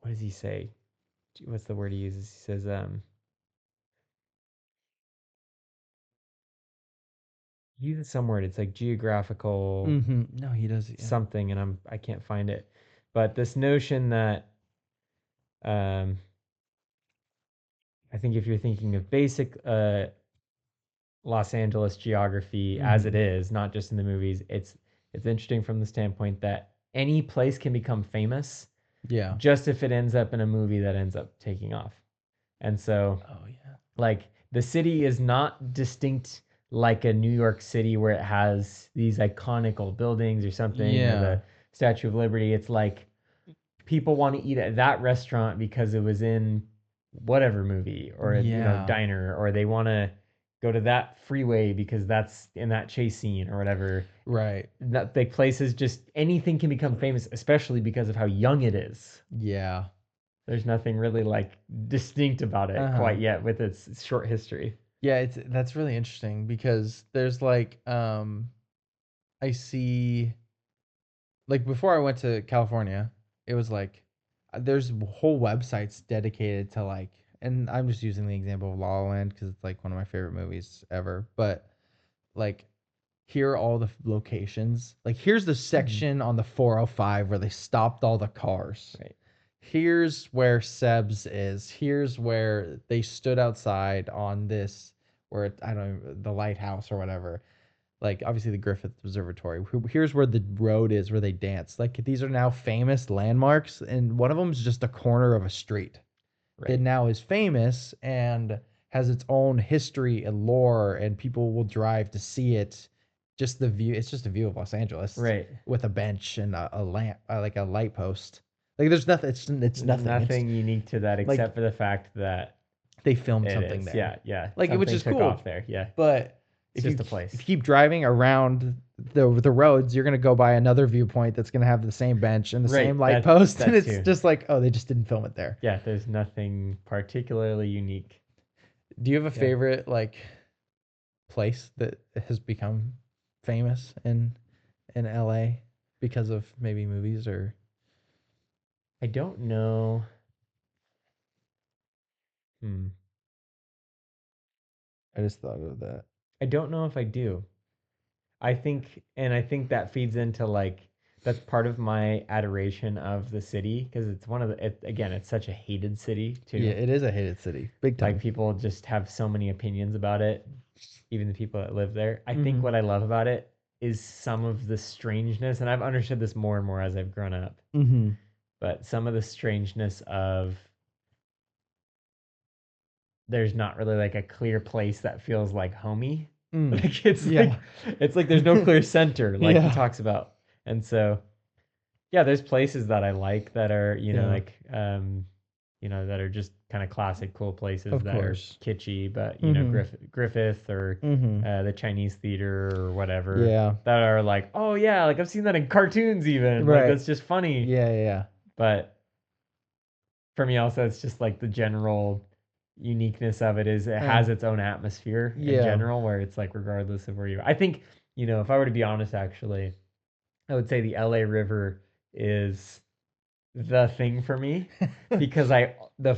what does he say? What's the word he uses? He says he uses some word. It's like geographical No, he does. Yeah. something, and I can't find it. But this notion that um, I think if you're thinking of basic Los Angeles geography as it is, not just in the movies, it's interesting from the standpoint that any place can become famous Yeah. just if it ends up in a movie that ends up taking off. And so Oh yeah. like the city is not distinct like a New York City where it has these iconic old buildings or something or Yeah. the Statue of Liberty. It's like people want to eat at that restaurant because it was in whatever movie or Yeah. diner, or they want to go to that freeway because that's in that chase scene or whatever. Right. That big places, just anything can become famous, especially because of how young it is. Yeah. There's nothing really like distinct about it Uh-huh. quite yet with its short history. Yeah, that's really interesting because there's like I see like before I went to California, it was like there's whole websites dedicated to like, and I'm just using the example of La La Land because it's like one of my favorite movies ever, but like here are all the locations. Like here's the section on the 405 where they stopped all the cars. Right. Here's where Seb's is. Here's where they stood outside on this, where I don't know, the lighthouse or whatever. Like obviously the Griffith Observatory. Here's where the road is where they dance. Like these are now famous landmarks, and one of them is just a corner of a street that Right. now is famous and has its own history and lore, and people will drive to see it. Just the view, it's just a view of Los Angeles Right. with a bench and a lamp, like a light post. Like there's nothing. It's There's nothing. It's nothing unique to that like except for the fact that they filmed it something is. there, Yeah, yeah. like which Something is took cool. off there. Yeah. But It's just a place. if you keep driving around the roads, you're gonna go by another viewpoint that's gonna have the same bench and the Right, same light that post, and that it's too. just like, oh, they just didn't film it there. Yeah, there's nothing particularly unique. Do you have a Yeah. favorite like place that has become famous in LA because of maybe movies or I don't know. Hmm. I just thought of that. I don't know if I do. I think that feeds into like that's part of my adoration of the city because it's one of again, it's such a hated city Yeah, too. it is a hated city, big Like time. people just have so many opinions about it, even the people that live there. I think Mm-hmm. what I love about it is some of the strangeness, and I've understood this more and more as I've grown up, Mm-hmm. but some of the strangeness of there's not really like a clear place that feels like homey. Mm. Like it's Yeah. like it's like there's no clear center, like he Yeah. talks about. And so yeah, there's places that I like that are, Yeah. like that are just kind of classic cool places Of that are course. kitschy, but Mm-hmm. Griffith or Mm-hmm. the Chinese theater or whatever Yeah. that are like, oh yeah, like I've seen that in cartoons even. Like Right. that's just funny. Yeah, yeah. But for me also it's just like the general uniqueness of it is it Yeah. has its own atmosphere in Yeah. general where it's like regardless of where you I think, if I were to be honest actually, I would say the LA River is the thing for me because the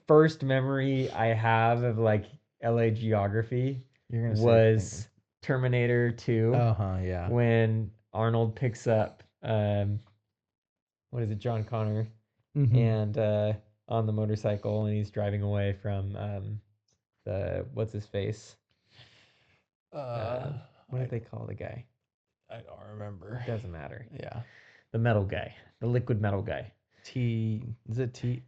first memory I have of like LA geography You're gonna say was Terminator 2 uh-huh, yeah. when Arnold picks up what is it, John Connor, Mm-hmm. and on the motorcycle and he's driving away from the what's his face? Uh What I did they call the guy? I don't remember. Doesn't matter. Yeah. The metal guy, the liquid metal guy. Is it am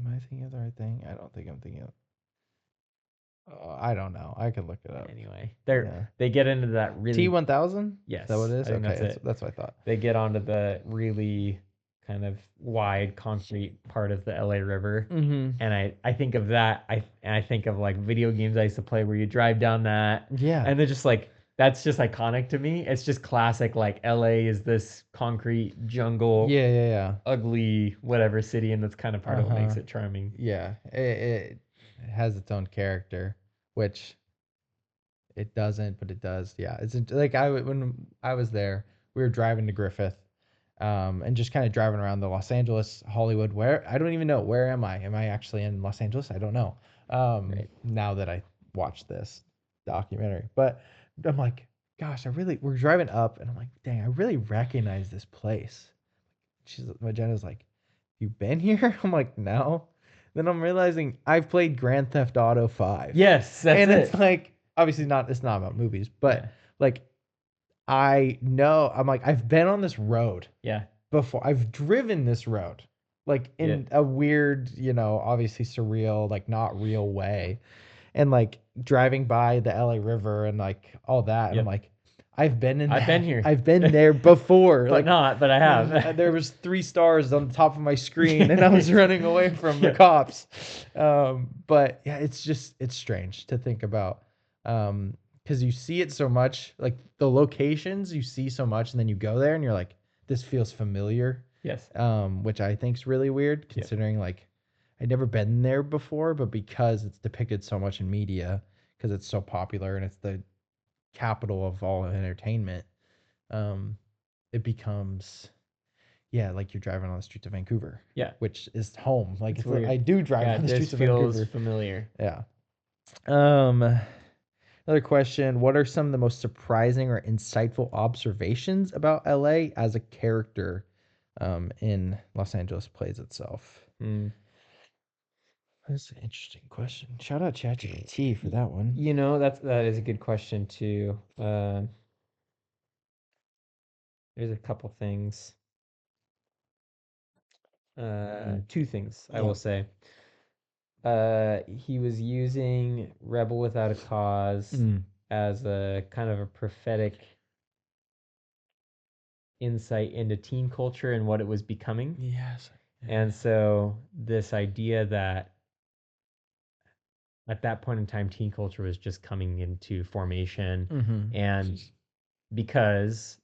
I thinking of the right thing? I don't think I'm thinking of I don't know. I could look it up. Anyway, Yeah. they get into that really T1000? yes. Is that what it is? I think Okay, that's it. that's what I thought. They get onto the really kind of wide concrete part of the LA River. Mm-hmm. And I think of that. I think of like video games I used to play where you drive down that. Yeah. And they're just like, that's just iconic to me. It's just classic. Like LA is this concrete jungle, Yeah. ugly, whatever city. And that's kind of part of what makes Uh-huh. it charming. Yeah. It has its own character, which it doesn't, but it does. Yeah. It's like when I was there, we were driving to Griffith, and just kind of driving around the Los Angeles, Hollywood, where I don't even know, where am I? Am I actually in Los Angeles? I don't know. Right. Now that I watched this documentary, but I'm like, gosh, we're driving up and I'm like, dang, I really recognize this place. My Jenna's like, you been here? I'm like, no. Then I'm realizing I've played Grand Theft Auto 5. Yes, that's and it. it's like, obviously it's not about movies, but Yeah. like, I know, I'm like, I've been on this road Yeah. before. I've driven this road, like in a weird, obviously surreal, like not real way. And like driving by the LA River and like all that. And I'm like, I've been here. I've been there before. But I have. There was 3 stars on the top of my screen and I was running away from the cops. But yeah, it's strange to think about. Because you see it so much, like the locations you see so much, and then you go there and you're like, this feels familiar. Yes. Which I think is really weird considering like I'd never been there before, but because it's depicted so much in media, because it's so popular and it's the capital of all entertainment, it becomes, like you're driving on the streets of Vancouver. Yeah. Which is home. Like It's it's weird. I do drive on the streets of Vancouver. Feels familiar. Yeah. Another question. What are some of the most surprising or insightful observations about LA as a character in Los Angeles plays itself? That's an interesting question. Shout out ChatGPT for that one. That is a good question too. There's a couple things. 2 things I will say. He was using Rebel Without a Cause as a kind of a prophetic insight into teen culture and what it was becoming. Yes. And so this idea that at that point in time, teen culture was just coming into formation, and because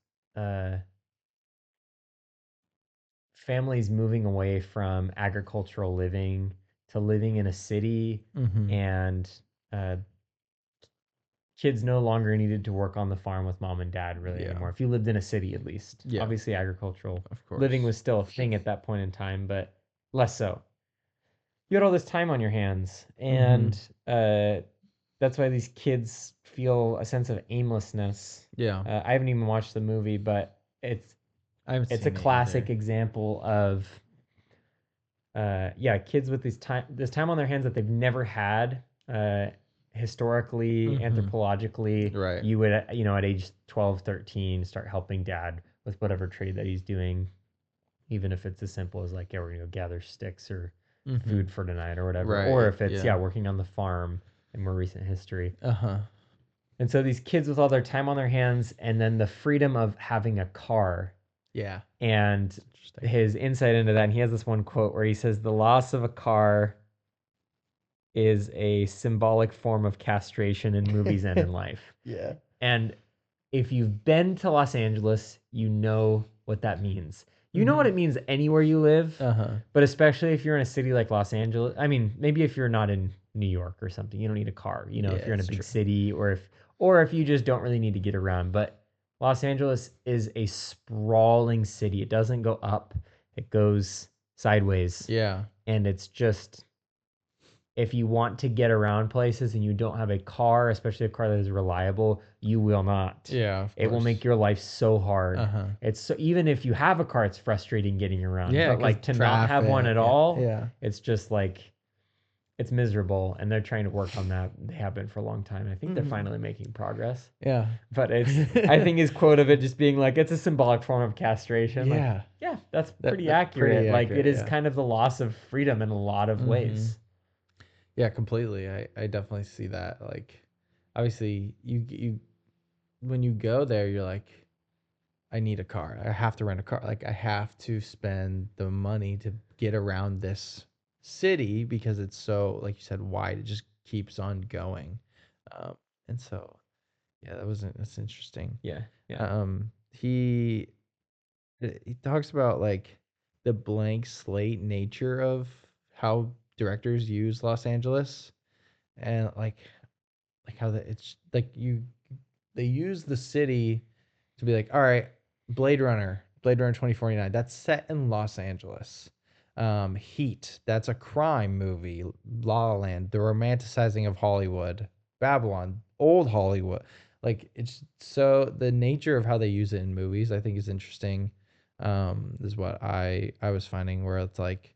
families moving away from agricultural living to living in a city, and kids no longer needed to work on the farm with mom and dad really anymore. If you lived in a city, at least, obviously agricultural living was still a thing at that point in time, but less so. You had all this time on your hands, and that's why these kids feel a sense of aimlessness. I haven't even watched the movie, but it's a classic example of kids with this time on their hands that they've never had historically, anthropologically. Right. You would at age 12, 13 start helping dad with whatever trade that he's doing, even if it's as simple as like, we're gonna go gather sticks or food for tonight or whatever. Right, or if it's yeah. working on the farm in more recent history. Uh-huh. And so these kids with all their time on their hands, and then the freedom of having a car. Yeah. And his insight into that, and he has this one quote where he says, the loss of a car is a symbolic form of castration in movies and in life. Yeah. And if you've been to Los Angeles, you know what that means. You know what it means anywhere you live, but especially if you're in a city like Los Angeles. I mean, maybe if you're not in New York or something, you don't need a car. If you're in a big city, or if you just don't really need to get around. But Los Angeles is a sprawling city. It doesn't go up; it goes sideways. Yeah. And it's just, if you want to get around places and you don't have a car, especially a car that is reliable, you will not. Yeah. It will make your life so hard. It's so, even if you have a car, it's frustrating getting around. Yeah, but like to not have one at all, it's just like, it's miserable. And they're trying to work on that. They have been for a long time. I think they're finally making progress. Yeah. But I think his quote of it just being like, it's a symbolic form of castration. Yeah. Like, that's pretty accurate. Like, it is kind of the loss of freedom in a lot of ways. Yeah, completely. I definitely see that. Like, obviously, you when you go there, you're like, I need a car. I have to rent a car. Like, I have to spend the money to get around this city because it's so, like you said, wide. It just keeps on going. Um, and so, yeah, that's interesting. Yeah, yeah. He talks about like the blank slate nature of how directors use Los Angeles, and like how it's like they use the city to be like, all right, Blade Runner 2049, that's set in Los Angeles. Heat, that's a crime movie. La La Land, the romanticizing of Hollywood. Babylon, old Hollywood. Like, it's so the nature of how they use it in movies, I think, is interesting. Is what I was finding, where it's like,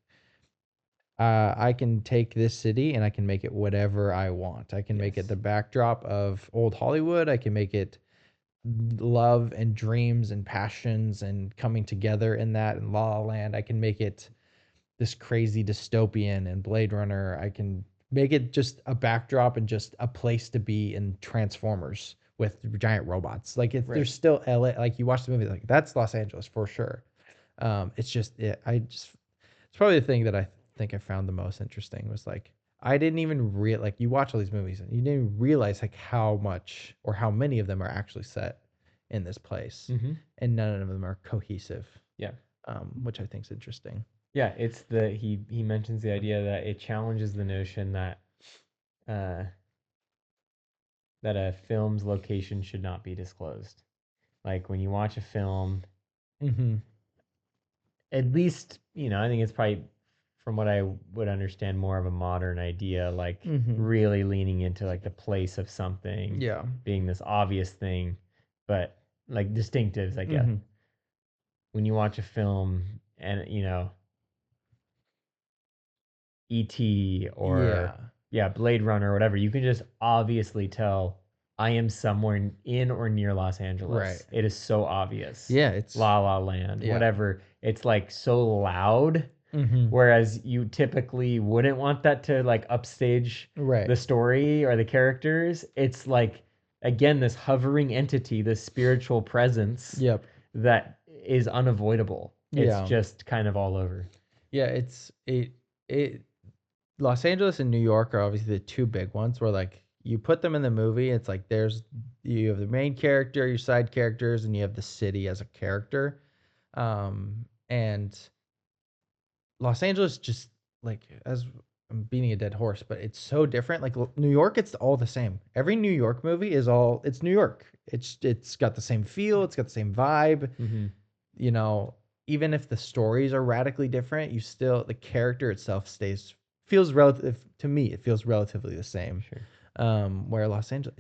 I can take this city and I can make it whatever I want. I can make it Yes. the backdrop of old Hollywood. I can make it love and dreams and passions and coming together in that in La La Land. I can make it this crazy dystopian and Blade Runner. I can make it just a backdrop and just a place to be in Transformers with giant robots. Like, it's there's Right. still LA. Like, you watch the movie, like, that's Los Angeles for sure. It's just it's probably the thing that I think I found the most interesting was like, I didn't even like, you watch all these movies and you didn't even realize like how much or how many of them are actually set in this place, Mm-hmm. and none of them are cohesive. Yeah. Which I think is interesting. Yeah, it's he mentions the idea that it challenges the notion that uh that a film's location should not be disclosed. Like when you watch a film, Mm-hmm. at least, I think it's probably from what I would understand more of a modern idea, like Mm-hmm. really leaning into like the place of something Yeah. being this obvious thing, but like distinctives, I guess. Mm-hmm. When you watch a film and ET or Yeah. yeah, Blade Runner or whatever, you can just obviously tell I am somewhere in or near Los Right. Angeles. It is so obvious. Yeah. It's La La Land, yeah. whatever. It's like so loud, Mm-hmm. whereas you typically wouldn't want that to like upstage Right. the story or the characters. It's like again this hovering entity, this spiritual presence Yep. that is unavoidable. It's Yeah. just kind of all over. Yeah. It Los Angeles and New York are obviously the two big ones where like you put them in the movie, it's like you have the main character, your side characters, and you have the city as a character. And Los Angeles just like, as I'm beating a dead horse, but it's so different. Like, New York, it's all the same. Every New York movie it's New York. It's got the same feel, it's got the same vibe. Mm-hmm. You know, even if the stories are radically different, the character itself feels relative to me. It feels relatively the same. Sure. Where Los Angeles,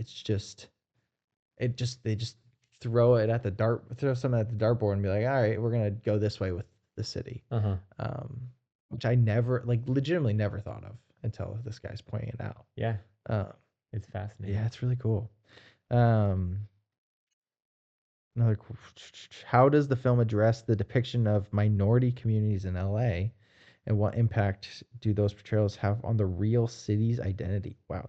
they just throw something at the dartboard and be like, all right, we're gonna go this way with the city. Uh-huh. Um, which I never, like, legitimately never thought of until this guy's pointing it out. Yeah. Um, It's fascinating. yeah, it's really cool. Um, how does the film address the depiction of minority communities in LA, and what impact do those portrayals have on the real city's identity? Wow,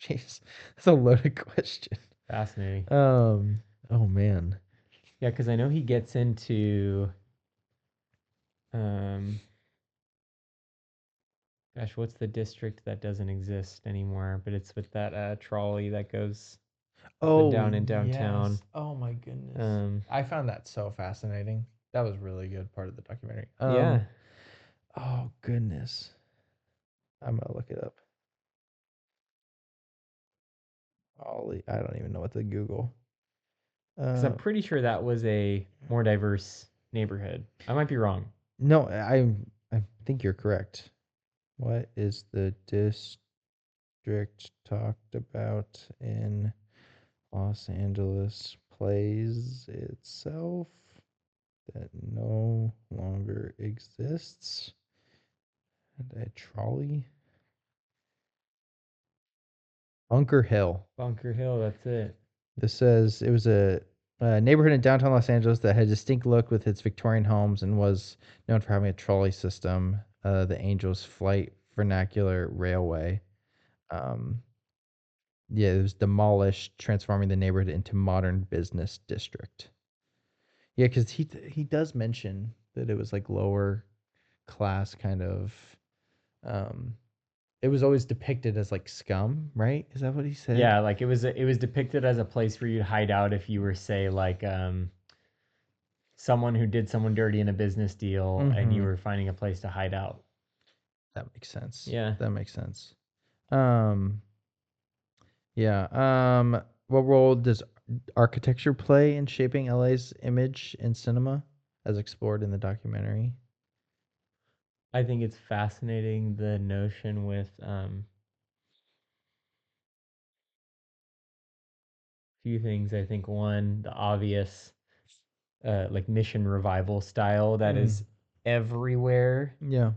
jeez, that's a loaded question. Fascinating. Oh man. Yeah, because I know he gets into um gosh, what's the district that doesn't exist anymore? But it's with that trolley that goes up and Oh down in downtown. yes. Oh my goodness. Um I found that so fascinating. That was a really good part of the documentary. yeah. Oh goodness. I'm gonna look it up. I don't even know what to Google. Because I'm Uh, pretty sure that was a more diverse neighborhood. I might be wrong. no, I think you're correct. What is the district talked about in Los Angeles plays itself that no longer exists? And a trolley? Bunker Hill. Bunker Hill, that's it. This says it was a neighborhood in downtown Los Angeles that had a distinct look with its Victorian homes and was known for having a trolley system. The Angels' flight vernacular railway. Yeah, it was demolished, transforming the neighborhood into modern business district. Yeah, because he does mention that it was like lower class kind of. Um, it was always depicted as like scum, right? Is that what he said? Yeah, like it was depicted as a place for you to hide out if you were, say, like someone who did someone dirty in a business deal and you Mm-hmm. were finding a place to hide out. That makes sense. Yeah. That makes sense. Um, yeah. What role does architecture play in shaping LA's image in cinema, as explored in the documentary? I think it's fascinating the notion with few things. I think one, the obvious like mission revival style that Mm. is everywhere Yeah.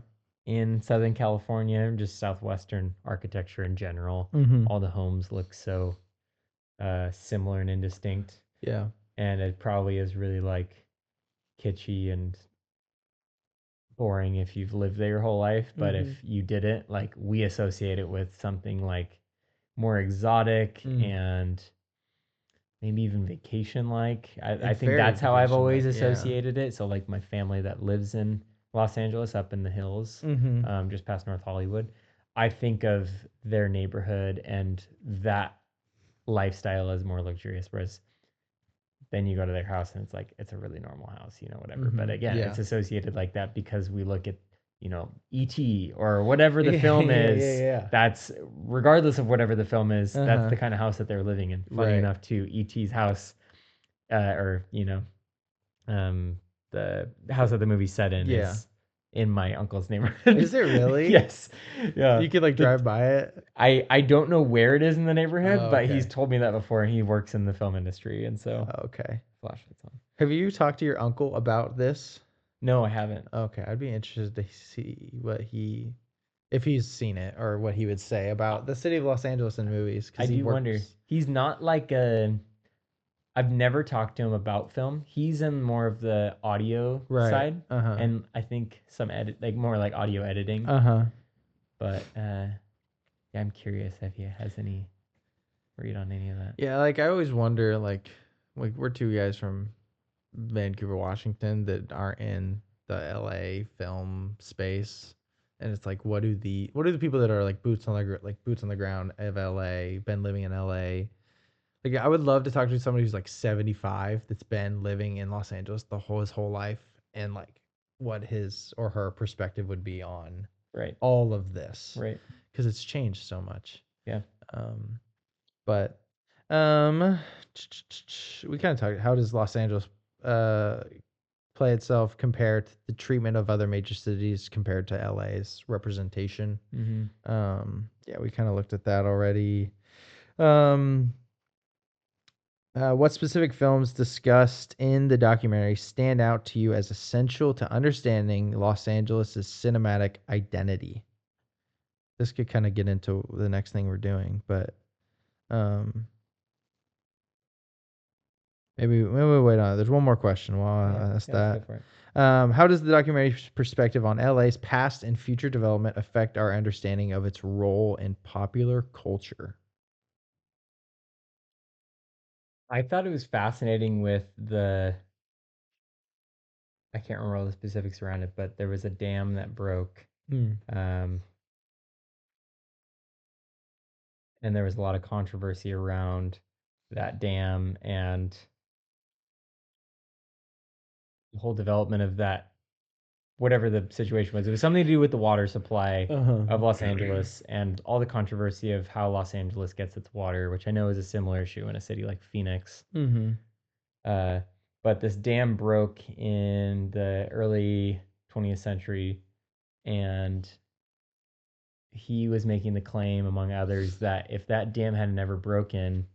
in Southern California, and just southwestern architecture in general. Mm-hmm. All the homes look so similar and indistinct, Yeah. and it probably is really like kitschy and boring if you've lived there your whole life. But if Mm-hmm. you didn't, like, we associate it with something like more exotic Mm. and maybe even vacation like. I It's think very that's how I've always vacation-like, yeah. associated it. So like my family that lives in Los Angeles up in the hills, Mm-hmm. just past North Hollywood, I think of their neighborhood and that lifestyle as more luxurious. Whereas then you go to their house and it's like it's a really normal house, whatever. But Mm-hmm. again, Yeah. it's associated like that because we look at, E.T. or whatever the Yeah, film yeah, yeah, is. yeah. That's regardless of whatever the film is, that's Uh-huh. the kind of house that they're living in. Funny Right. enough, too, E.T.'s house, or um, the house that the movie's set in Yeah. is in my uncle's neighborhood. Is it really? Yes. Yeah. You could like drive by it? I don't know where it is in the neighborhood, Oh, but he's okay. told me that before, and he works in the film industry, and so Oh, okay. flashlights on. Have you talked to your uncle about this? No, I haven't. Okay, I'd be interested to see if he's seen it or what he would say about the city of Los Angeles in movies I because he do wonder. works. He's not like a. I've never talked to him about film. He's in more of the audio Right. side, Uh-huh. and I think some edit, like more like audio editing. Uh-huh. But yeah, I'm curious if he has any read on any of that. Yeah, like I always wonder like we're two guys from Vancouver, Washington that aren't in the LA film space. And it's like what do the people that are like boots on the ground of LA, been living in LA. Like I would love to talk to somebody who's like 75 that's been living in Los Angeles his whole life and like what his or her perspective would be on Right. all of this Right. because it's changed so much. Yeah. Um, but um, we kind of talked. How does Los Angeles uh play itself compared to the treatment of other major cities compared to LA's representation? Mm-hmm. Yeah, we kind of looked at that already. Um, what specific films discussed in the documentary stand out to you as essential to understanding Los Angeles's cinematic identity? This could kind of get into the next thing we're doing, but um, maybe we wait on it. There's one more question while Yeah. I ask Yeah. Let's go that. for it. How does the documentary's perspective on LA's past and future development affect our understanding of its role in popular culture? I thought it was fascinating with the. I can't remember all the specifics around it, but there was a dam that broke, Mm. um, and there was a lot of controversy around that dam and the whole development of that, whatever the situation was. It was something to do with the water supply Uh-huh. of Los Angeles and all the controversy of how Los Angeles gets its water, which I know is a similar issue in a city like Phoenix. Mm-hmm. Uh, but this dam broke in the early 20th century, and he was making the claim, among others, that if that dam had never broken,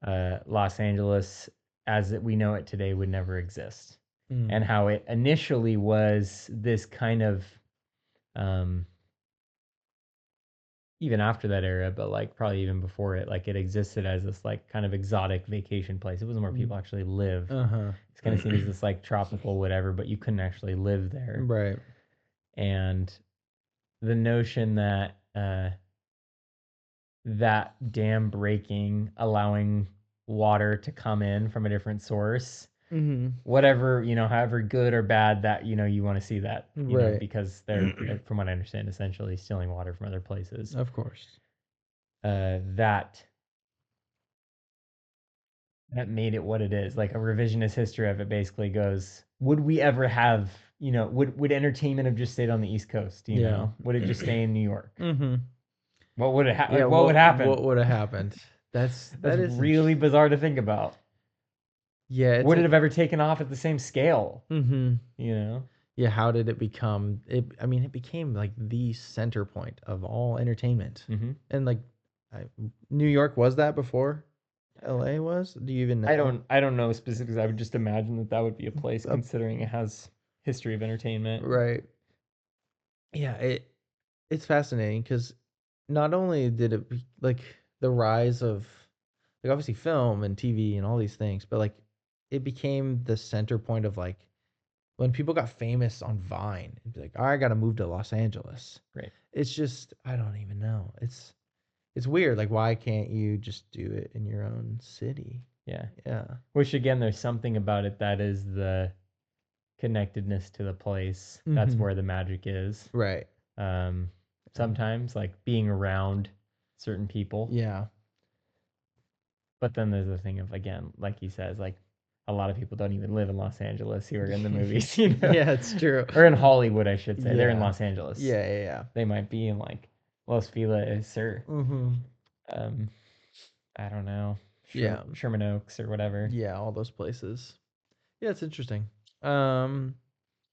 Los Angeles, as we know it today, would never exist. Mm. And how it initially was this kind of, um, even after that era, but like probably even before it, like it existed as this like kind of exotic vacation place. It wasn't where people actually lived. Uh-huh. It's kind of seen as this like tropical whatever, but you couldn't actually live there. Right. And the notion that that dam breaking, allowing water to come in from a different source, Mm-hmm. whatever, however good or bad that, you want to see that, Right. because they're, from what I understand, essentially stealing water from other places. Of course. That made it what it is. Like, a revisionist history of it basically goes, would we ever have, would entertainment have just stayed on the East Coast? Yeah. Would it just stay in New York? Mm-hmm. What would it Yeah. what would happen? What would have happened? That That's is really bizarre to think about. Yeah. It's Would it have ever taken off at the same scale? Mm-hmm. Yeah. How did it become it? I mean, it became like the center point of all entertainment. Mm-hmm. And like New York was that before LA was? Do you even know? I don't know specifics. I would just imagine that would be a place, Uh, considering it has history of entertainment. Right. Yeah, it's fascinating because not only did it be like the rise of like obviously film and TV and all these things, but like it became the center point of like when people got famous on Vine, it'd be like, "Oh, I gotta move to Los Angeles." Right. It's just I don't even know. It's weird. Like, why can't you just do it in your own city? Yeah. Yeah. Which, again, there's something about it that is the connectedness to the place. That's Mhm. where the magic is. Right. Sometimes, like, being around certain people. Yeah. But then there's the thing of, again, like he says, like, a lot of people don't even live in Los Angeles who are in the movies, Yeah, it's true. Or in Hollywood, I should say. They're in Yeah. Los Angeles. Yeah. They might be in, like, Los Feliz or Mm-hmm. um, I don't know, Yeah. Sherman Oaks or whatever. Yeah, all those places. Yeah, it's interesting. Um,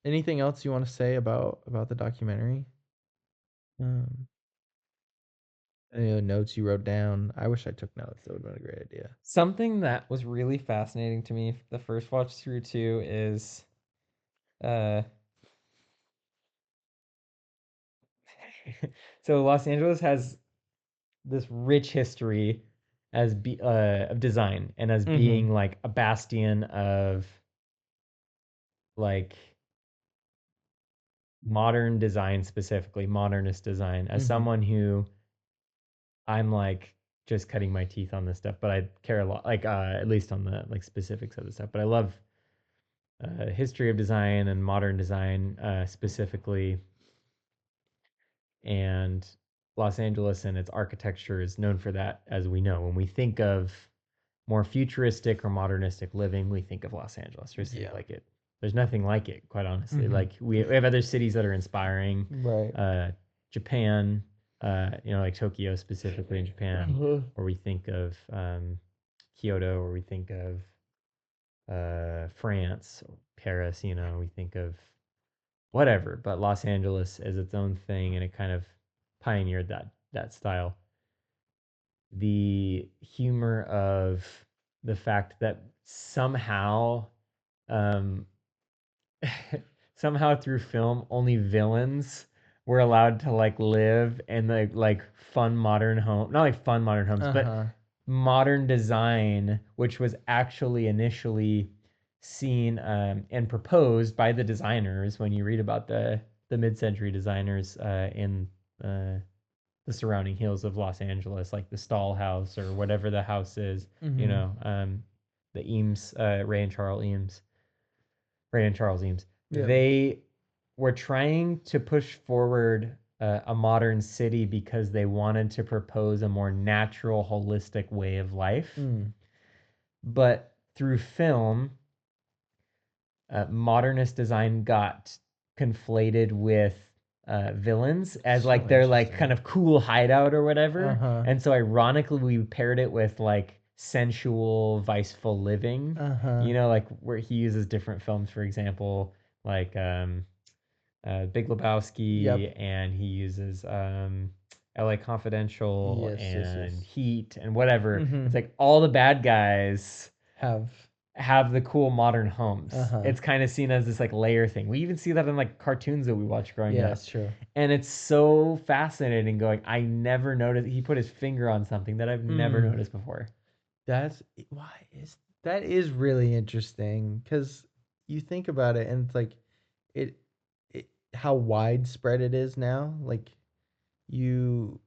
Anything else you want to say about the documentary? Um, any other notes you wrote down? I wish I took notes. That would have been a great idea. Something that was really fascinating to me the first watch through too is uh so Los Angeles has this rich history of design, and as Mm-hmm. being like a bastion of like modern design, specifically modernist design. As Mm-hmm. someone who, I'm like just cutting my teeth on this stuff, but I care a lot, like at least on the like specifics of the stuff. But I love history of design and modern design specifically, and Los Angeles and its architecture is known for that, as we know. When we think of more futuristic or modernistic living, we think of Los Angeles. There's things Yeah. like it. There's nothing like it, quite honestly. Mm-hmm. Like we have other cities that are inspiring. Right. Japan, like Tokyo specifically in Japan, or we think of Kyoto, or we think of France, or Paris. We think of whatever. But Los Angeles is its own thing, and it kind of pioneered that style. The humor of the fact that somehow, um, somehow through film, only villains were allowed to like live in the like fun modern home, not like fun modern homes, but Uh-huh. modern design, which was actually initially seen and proposed by the designers. When you read about the mid-century designers in the surrounding hills of Los Angeles, like the Stahl House or whatever the house is, Mm-hmm. the Eames, Ray and Charles Eames, Yeah. they were trying to push forward a modern city because they wanted to propose a more natural, holistic way of life. Mm. But through film, modernist design got conflated with villains as So like their like interesting. kind of cool hideout or whatever. Uh-huh. And so ironically, we paired it with like sensual, viceful living. Uh-huh. Like where he uses different films, for example, like Big Lebowski, Yep. and he uses LA Confidential and Yes. Heat and whatever. Mm-hmm. It's like all the bad guys Have have the cool modern homes. Uh-huh. It's kind of seen as this like layer thing. We even see that in like cartoons that we watched growing Yeah, up. it's true. And it's so fascinating going, I never noticed. He put his finger on something that I've never noticed before. That's why is that is really interesting because you think about it and it's like it how widespread it is now. Like you,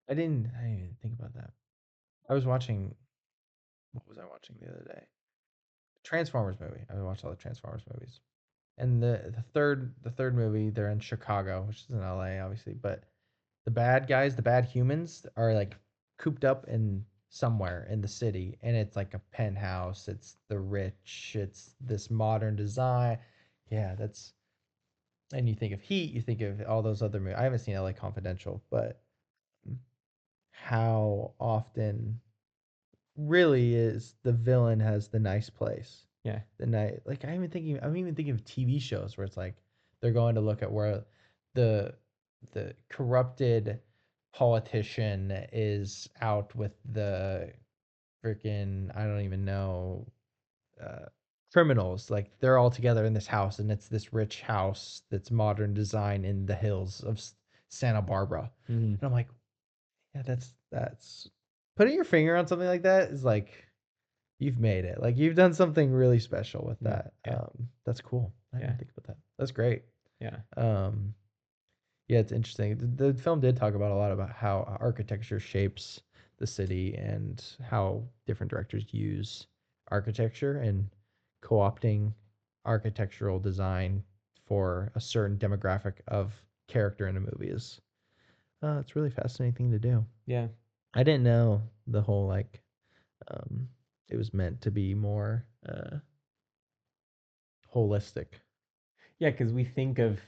I didn't even think about that. I was watching. What was I watching the other day? Transformers movie. I watched all the Transformers movies. And the third movie, they're in Chicago, which is in LA, obviously. But the bad guys, the bad humans, are like cooped up in somewhere in the city, and it's like a penthouse. It's the rich. It's this modern design. Yeah, that's. And you think of Heat, you think of all those other movies. I haven't seen LA Confidential, but how often really is the villain has the nice place. Yeah. The night, like I'm even thinking of TV shows where it's like they're going to look at where the the corrupted politician is out with the freaking, I don't even know, uh, criminals. Like they're all together in this house, and it's this rich house that's modern design in the hills of Santa Barbara. Mm-hmm. And I'm like, yeah, that's putting your finger on something like that is like you've made it. Like you've done something really special with that. Yeah. That's cool. I Yeah. didn't think about that. That's great. Yeah. Um, yeah, it's interesting. The film did talk about a lot about how architecture shapes the city and how different directors use architecture and co-opting architectural design for a certain demographic of character in a movie is it's a really fascinating thing to do. Yeah. I didn't know the whole like um, it was meant to be more holistic. Yeah, because we think of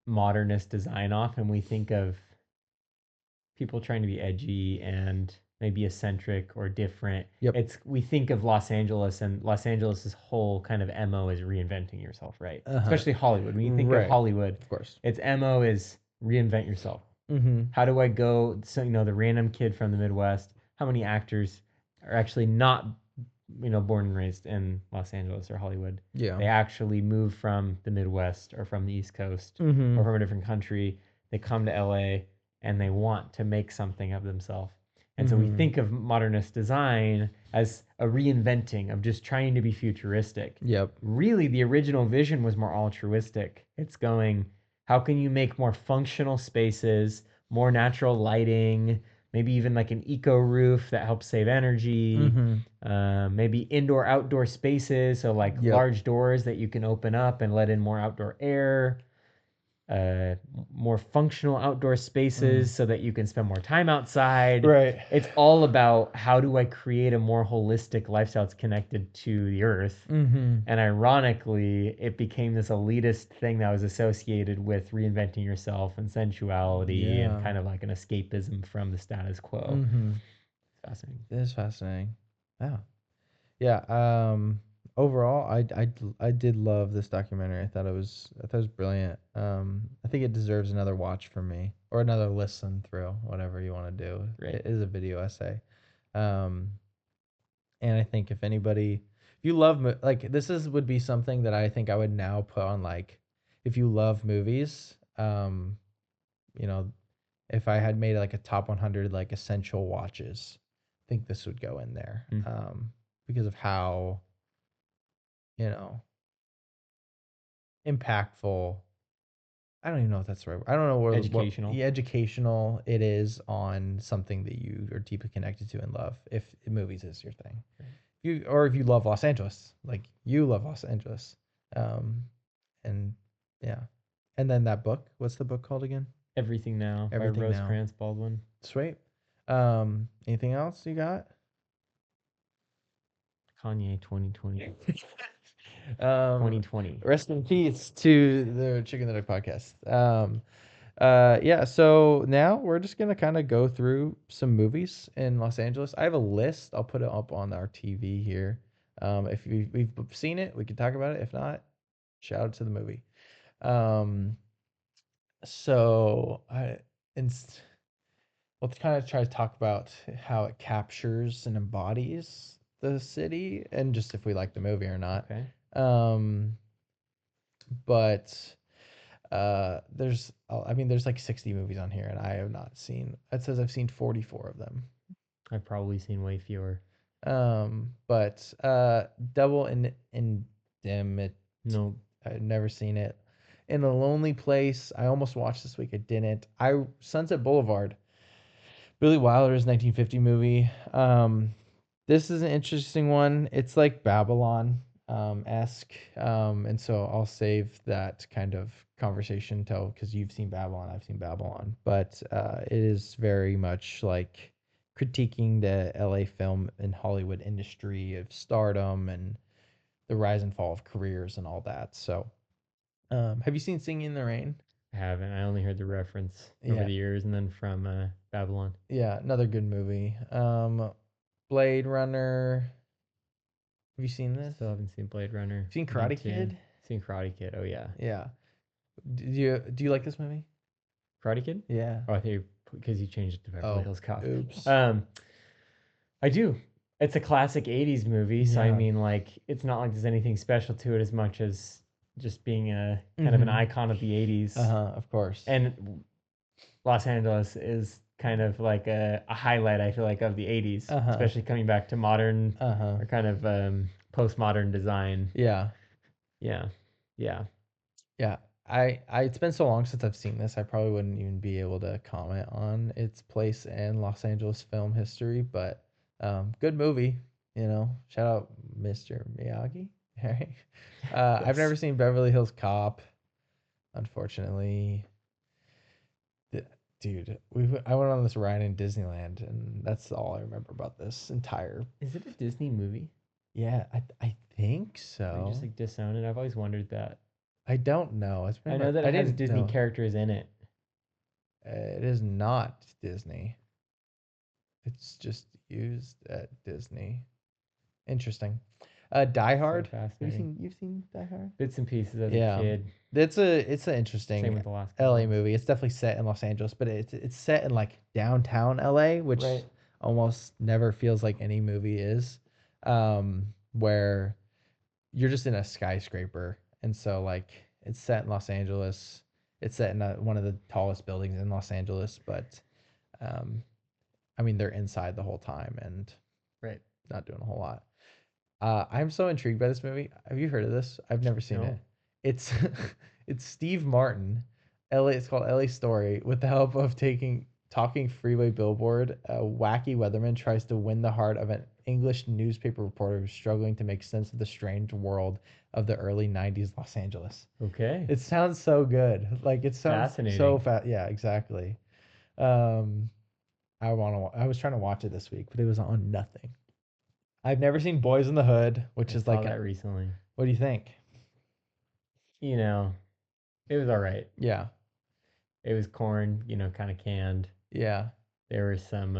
modernist design often, we think of people trying to be edgy and maybe eccentric or different. Yep. We think of Los Angeles, and Los Angeles's whole kind of MO is reinventing yourself, right? Especially Hollywood. When you think of Right. Hollywood, Of course. its MO is reinvent yourself. Mm-hmm. How do I go? So, the random kid from the Midwest, how many actors are actually not, born and raised in Los Angeles or Hollywood? Yeah. They actually move from the Midwest or from the East Coast Mm-hmm. or from a different country. They come to LA and they want to make something of themselves. And so we Mhm. think of modernist design as a reinventing of just trying to be futuristic. Yep. Really, the original vision was more altruistic. It's going, how can you make more functional spaces, more natural lighting, maybe even like an eco roof that helps save energy, maybe indoor outdoor spaces, so like Yep. large doors that you can open up and let in more outdoor air, more functional outdoor spaces so that you can spend more time outside. Right. It's all about how do I create a more holistic lifestyle that's connected to the earth. Mm-hmm. And ironically, it became this elitist thing that was associated with reinventing yourself and sensuality and Yeah. kind of like an escapism from the status quo. Mm-hmm. It's fascinating. It is fascinating. Wow. Yeah. Overall, I did love this documentary. I thought it was brilliant. I think it deserves another watch from me or another listen through, whatever you want to do. Right. It is a video essay. And I think if you love like would be something that I think I would now put on like if you love movies, you know, if I had made like a top 100 like essential watches, I think this would go in there. Because of how, you know, impactful. I don't even know if that's the right word. I don't know Educational. Educational it is on something that you are deeply connected to and love. If movies is your thing, if you love Los Angeles, like you love Los Angeles, and yeah, and then that book. What's the book called again? Everything Now Everything by Now. Rosecrans Baldwin. Sweet. Anything else you got? Kanye 2020. 2020. Rest in peace to the Chicken the Duck podcast. Yeah, so now we're just gonna kind of go through some movies in Los Angeles. I have a list. I'll put it up on our TV here. If we've seen it, we can talk about it. If not, shout out to the movie. So let's kind of try to talk about how it captures and embodies the city, and just if we like the movie or not. Okay. But there's like 60 movies on here, and I have not seen. It says I've seen 44 of them. I've probably seen way fewer. But Double Indemnity. No. I'd never seen it. In a Lonely Place, I almost watched this week. I didn't. Sunset Boulevard, Billy Wilder's 1950 movie. This is an interesting one. It's like Babylon esque, and so I'll save that kind of conversation till because you've seen Babylon, I've seen Babylon, but it is very much like critiquing the LA film and Hollywood industry of stardom and the rise and fall of careers and all that. So, have you seen Singing in the Rain? I haven't. I only heard the reference over Yeah. the years, and then from Babylon. Yeah, another good movie. Blade Runner. Have you seen this? Still haven't seen Blade Runner. Seen Need Karate to. Kid? Seen Karate Kid. Oh yeah, Yeah. Do you like this movie? Karate Kid. Yeah. Oh, I think because you changed it to Beverly Oh, Hills Cop. oops. I do. It's a classic '80s movie, so I Yeah. mean, like, it's not like there's anything special to it as much as just being a kind of an Mhm. icon of the '80s. Of course. And Los Angeles is kind of like a highlight, I feel like, of the '80s, especially coming back to modern or kind of postmodern design. Yeah. Yeah, yeah. Yeah. It's been so long since I've seen this, I probably wouldn't even be able to comment on its place in Los Angeles film history, but good movie, Shout out Mr. Miyagi. Right? I've never Yes. seen Beverly Hills Cop, unfortunately. Dude, I went on this ride in Disneyland, and that's all I remember about this entire. Is it a Disney movie? Yeah, I think Or you so. just like disown it? I've always wondered that. I don't know. It's been I know that it has didn't Disney know. characters in it. It is not Disney. It's just used at Disney. Interesting. Die Hard. Fascinating. You've seen Die Hard? Bits and pieces as Yeah. a kid. It's an Same interesting with the last LA couple. movie. It's definitely set in Los Angeles, but it's set in like downtown LA, which Right. almost never feels like any movie is. Where you're just in a skyscraper, and so like it's set in Los Angeles. It's set in one of the tallest buildings in Los Angeles, but um, I mean they're inside the whole time and Right. not doing a whole lot. I'm so intrigued by this movie. Have you heard of this? I've never seen No. it. It's it's Steve Martin. It's called LA Story. With the help of talking freeway billboard, a wacky weatherman tries to win the heart of an English newspaper reporter who's struggling to make sense of the strange world of the early '90s Los Angeles. Okay. It sounds so good. Like it sounds so Fascinating. fast. Yeah, exactly. Um, I was trying to watch it this week, but it was on nothing. I've never seen Boys in the Hood, which I is saw like that recently. what do you think? You know, it was all right. Yeah. It was corn, kind of canned. Yeah. There were some.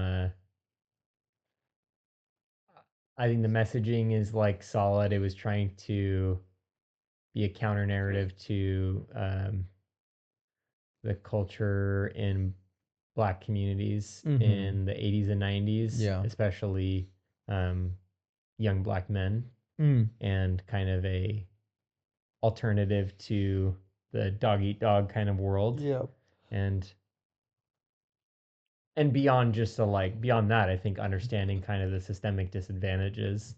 I think the messaging is like solid. It was trying to be a counter narrative to the culture in Black communities Mhm. in the '80s and '90s, Yeah. especially young Black men, Mm. and kind of a alternative to the dog eat dog kind of world. Yeah. And beyond just beyond that, I think understanding kind of the systemic disadvantages.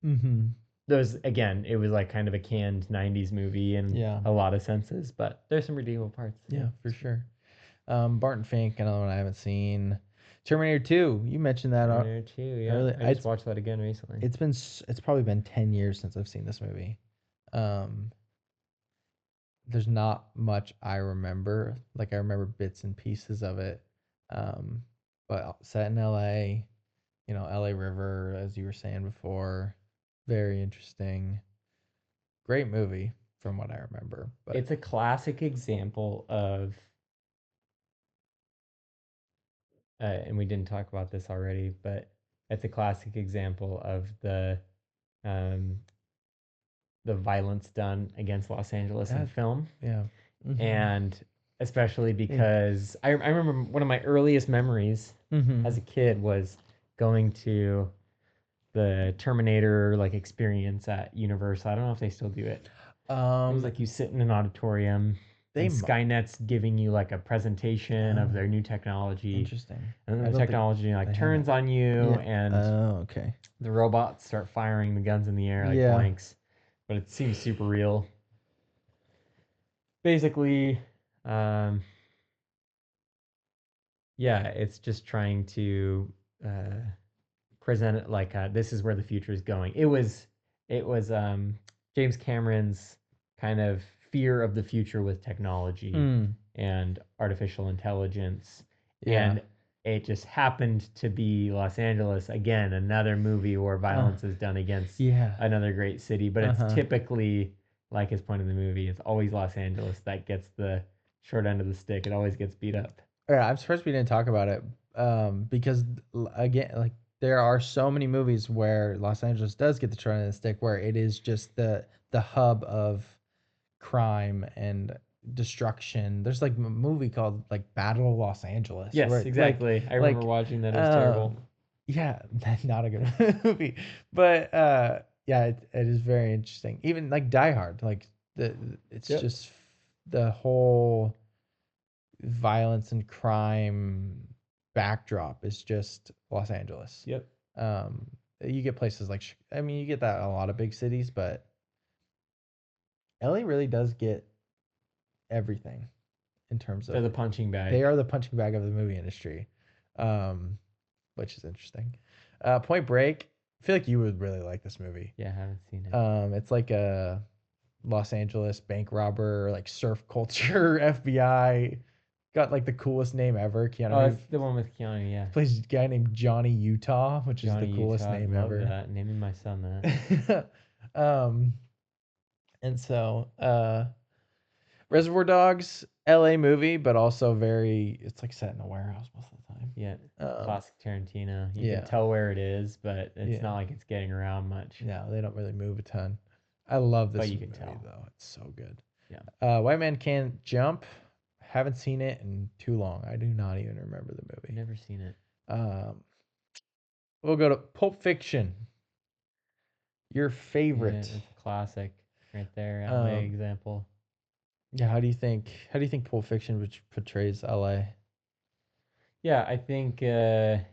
Mhm. Those again, it was like kind of a canned '90s movie in Yeah. a lot of senses, but there's some redeemable parts. Yeah, for sure. Barton Fink, another one I haven't seen. Terminator 2, you mentioned that. Terminator 2, yeah. early- I just watched that again recently. It's probably been 10 years since I've seen this movie. There's not much I remember. Like I remember bits and pieces of it. But set in LA, LA River, as you were saying before, very interesting. Great movie from what I remember. But It's a classic example of, and we didn't talk about this already, but it's a classic example of um, the violence done against Los Angeles in That- film. yeah. Mhm. And especially because I remember one of my earliest memories Mhm. as a kid was going to the Terminator experience at Universal. I don't know if they still do it. It was like you sit in an auditorium and Skynet's giving you like a presentation of their new technology. Interesting. And I then the don't think technology I turns on you Yeah. and Okay. the robots start firing the guns in the air like Yeah. blanks. But it seems super real. basically, um, yeah, it's just trying to uh, present it like this is where the future is going. It was James Cameron's kind of fear of the future with technology Mm, and artificial intelligence, yeah. and it just happened to be Los Angeles again, another movie where Uh, violence is done against yeah. another great city, but it's Uh-huh. typically like his point in the movie. It's always Los Angeles that gets the short end of the stick. It always gets beat up. Yeah, I'm surprised we didn't talk about it. Because again, like there are so many movies where Los Angeles does get the short end of the stick, where it is just the hub of crime and destruction. There's like a movie called like Battle of Los Angeles, Yes, where like exactly. I remember like watching that. It was terrible. um yeah, not a good movie, but yeah, it is very interesting. Even like Die Hard, like it's Yep. just the whole violence and crime backdrop is just Los Angeles. Yep. Um, you get places like I mean, you get that in a lot of big cities, but LA really does get everything in terms They're of the punching they bag. are the punching bag of the movie industry, um, which is interesting. Point Break. I feel like you would really like this movie. Yeah, I haven't seen it. It's like a Los Angeles bank robber, like surf culture FBI. Got like the coolest name ever. Keanu Oh, Reeves it's the one with Keanu. Yeah, plays a guy named Johnny Utah, which is the Johnny coolest Utah. I'd name love ever. that. Naming my son that. um, and so Reservoir Dogs, LA movie, but also very it's like set in a warehouse most of the time. Yeah, Um, classic Tarantino. You can yeah, tell where it is, but it's yeah. not like it's getting around much. No, they don't really move a ton. I love But this you can movie tell. though. It's so good. Yeah, White Man Can't Jump. Haven't seen it in too long. I do not even remember the movie. never seen it. Um, we'll go to Pulp Fiction. Your Yeah, favorite. it's a classic right there. LA Um, example. yeah, how do you think Pulp Fiction which portrays LA? Yeah, I think getting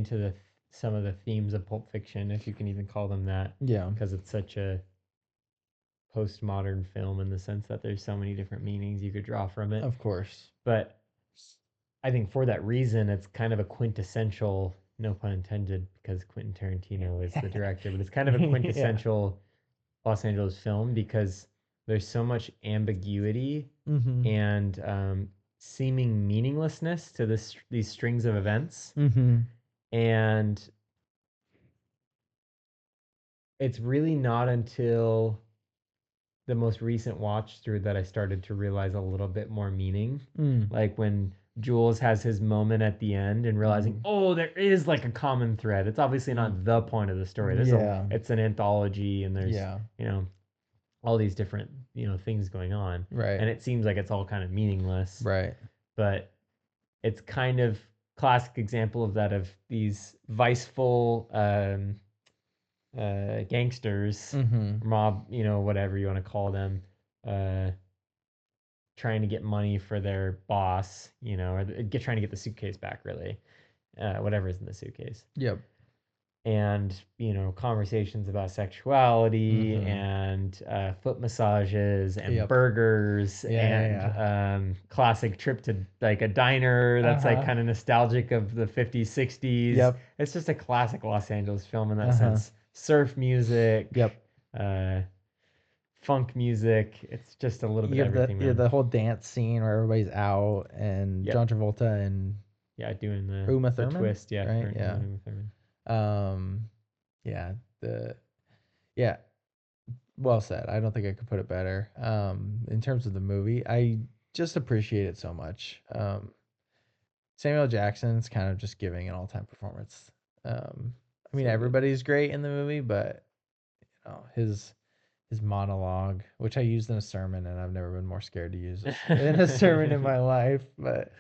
to the some of the themes of Pulp Fiction, if you can even call them that, Yeah, because it's such a postmodern film in the sense that there's so many different meanings you could draw from it. of course. But I think for that reason, it's kind of a quintessential, no pun intended, because Quentin Tarantino is the director, but it's kind of a Yeah. quintessential Los Angeles film because there's so much ambiguity Mm-hmm. and seeming meaninglessness to these strings of events. Mm-hmm. And it's really not until the most recent watch through that I started to realize a little bit more meaning. Mm. Like when Jules has his moment at the end and realizing, Mm. oh, there is like a common thread. It's obviously Mm. not the point of the story. Yeah. It's an anthology and there's, Yeah. you know, all these different, things going on. Right. And it seems like it's all kind of meaningless, Right. but it's kind of classic example of that of these viceful gangsters, Mm-hmm. mob, whatever you want to call them, uh, trying to get money for their boss, or trying to get the suitcase back, really, whatever's in the suitcase. Yep. And, conversations about sexuality Mm-hmm. and foot massages and Yep. burgers Yeah. and Yeah. classic trip to like a diner that's like Uh-huh. kind of nostalgic of the 50s, 60s. Yep. It's just a classic Los Angeles film in that Uh-huh. sense. Surf music, Yep. uh, funk music. It's just a little bit You of have the everything, you have man. the whole dance scene where everybody's out and Yep. John Travolta and Yeah, doing Uma the Thurman, twist. Yeah, right? her Yeah. Uma Thurman. Um, yeah. The yeah. Well said. I don't think I could put it better. In terms of the movie, I just appreciate it so much. Samuel Jackson's kind of just giving an all-time performance. I mean, So good. everybody's great in the movie, but his monologue, which I used in a sermon, and I've never been more scared to use in a sermon in my life. But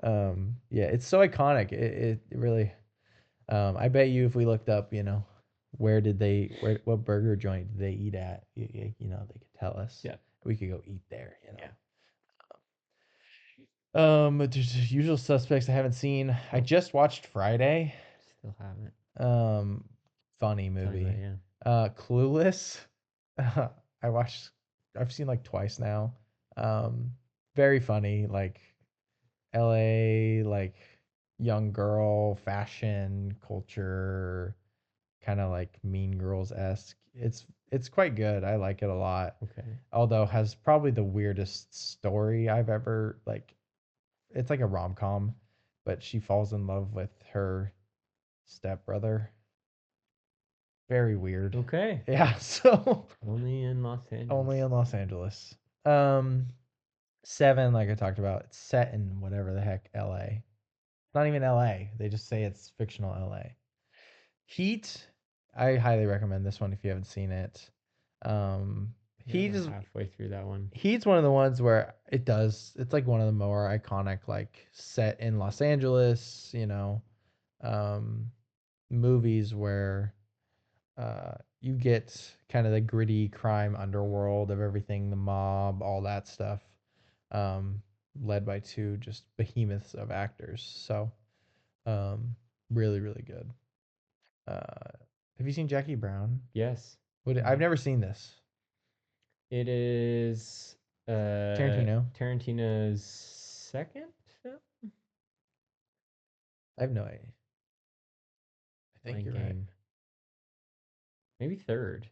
yeah, it's so iconic. It really. I bet you if we looked up, what burger joint did they eat at? They could tell us. Yeah. We could go eat there. Yeah. There's Usual Suspects I haven't seen. I just watched Friday. Still haven't. Funny Tell me movie. about it, yeah. Clueless. I watched I've seen like twice now. Um, very funny, like LA, like young girl fashion culture, kind of like Mean Girls esque. It's quite good. I like it a lot. Okay. Although has probably the weirdest story I've ever like. It's like a rom com, but she falls in love with her stepbrother. Very weird. Okay. Yeah. So Only in Los Angeles. only in Los Angeles. Um, Seven, like I talked about, it's set in whatever the heck LA. Not even LA. They just say it's fictional LA. Heat, I highly recommend this one if you haven't seen it. Yeah, Heat we're is halfway through that one. Heat's one of the ones where it's like one of the more iconic, like set in Los Angeles, um, movies where you get kind of the gritty crime underworld of everything, the mob, all that stuff, um, led by two just behemoths of actors. So, really, really good. Have you seen Jackie Brown? Yes. I've never seen this. It is Tarantino. Tarantino's second film? I have no idea. I think you're right. Blanking. Maybe third.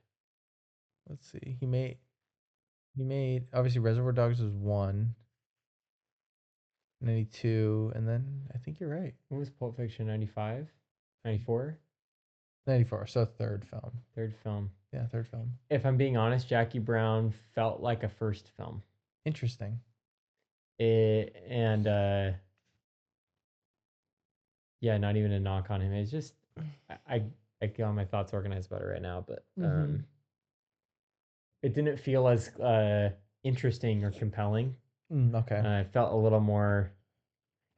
Let's see. He made obviously Reservoir Dogs was one, 92, and then I think you're right. What was Pulp Fiction? 95? 94? 94. So third film. Third film. Yeah, third film. If I'm being honest, Jackie Brown felt like a first film. Interesting. And yeah, not even a knock on him. It's just I got my thoughts organized about it right now, but it didn't feel as interesting or compelling. Okay. It felt a little more.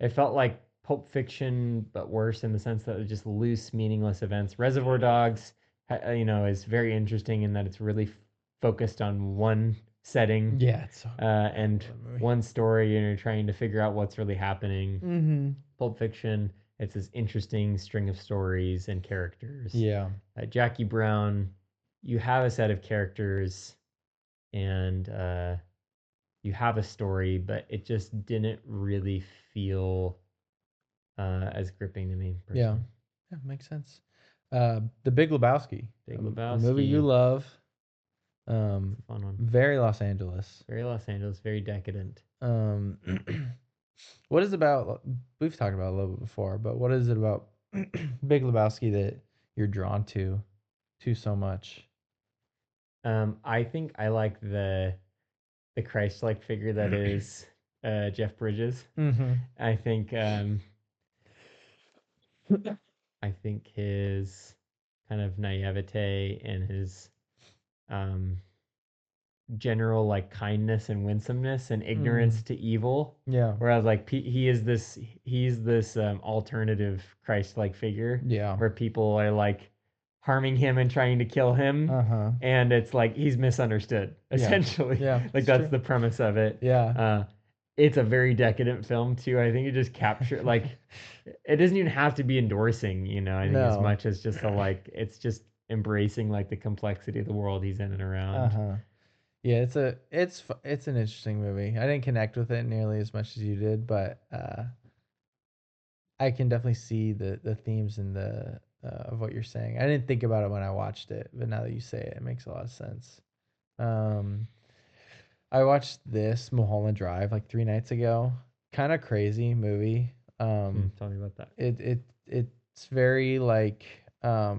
It felt like Pulp Fiction, but worse in the sense that it was just loose, meaningless events. Reservoir Dogs, is very interesting in that it's really focused on one setting. Yeah, it's so and one story, and you're trying to figure out what's really happening. Mm-hmm. Pulp Fiction, it's this interesting string of stories and characters. Yeah. Jackie Brown, you have a set of characters, and you have a story, but it just didn't really feel as gripping to me personally. Yeah. Yeah, makes sense. The Big Lebowski. Big The movie you Lebowski. love. It's a fun one. Very Los Angeles. Very Los Angeles, very decadent. What is about we've talked about it a little bit before, but what is it about Big Lebowski that you're drawn to so much? I think I like the Christ-like figure that is Jeff Bridges. Mm-hmm. I think I think his kind of naivete and his um, general like kindness and winsomeness and ignorance to evil. Yeah. Whereas like he's this alternative Christ-like figure. Yeah. Where people are like harming him and trying to kill him. Uh-huh. And it's like he's misunderstood essentially. Yeah. Like that's the premise of it. Yeah. It's a very decadent film too. I think it just captured like it doesn't even have to be endorsing, I think as much as just it's just embracing like the complexity of the world he's in and around. Uh-huh. Yeah, it's an interesting movie. I didn't connect with it nearly as much as you did, but I can definitely see the themes and the of what you're saying. I didn't think about it when I watched it, but now that you say it, it makes a lot of sense. I watched this Mulholland Drive like 3 nights ago. Kind of crazy movie. Tell me about that. It's very like I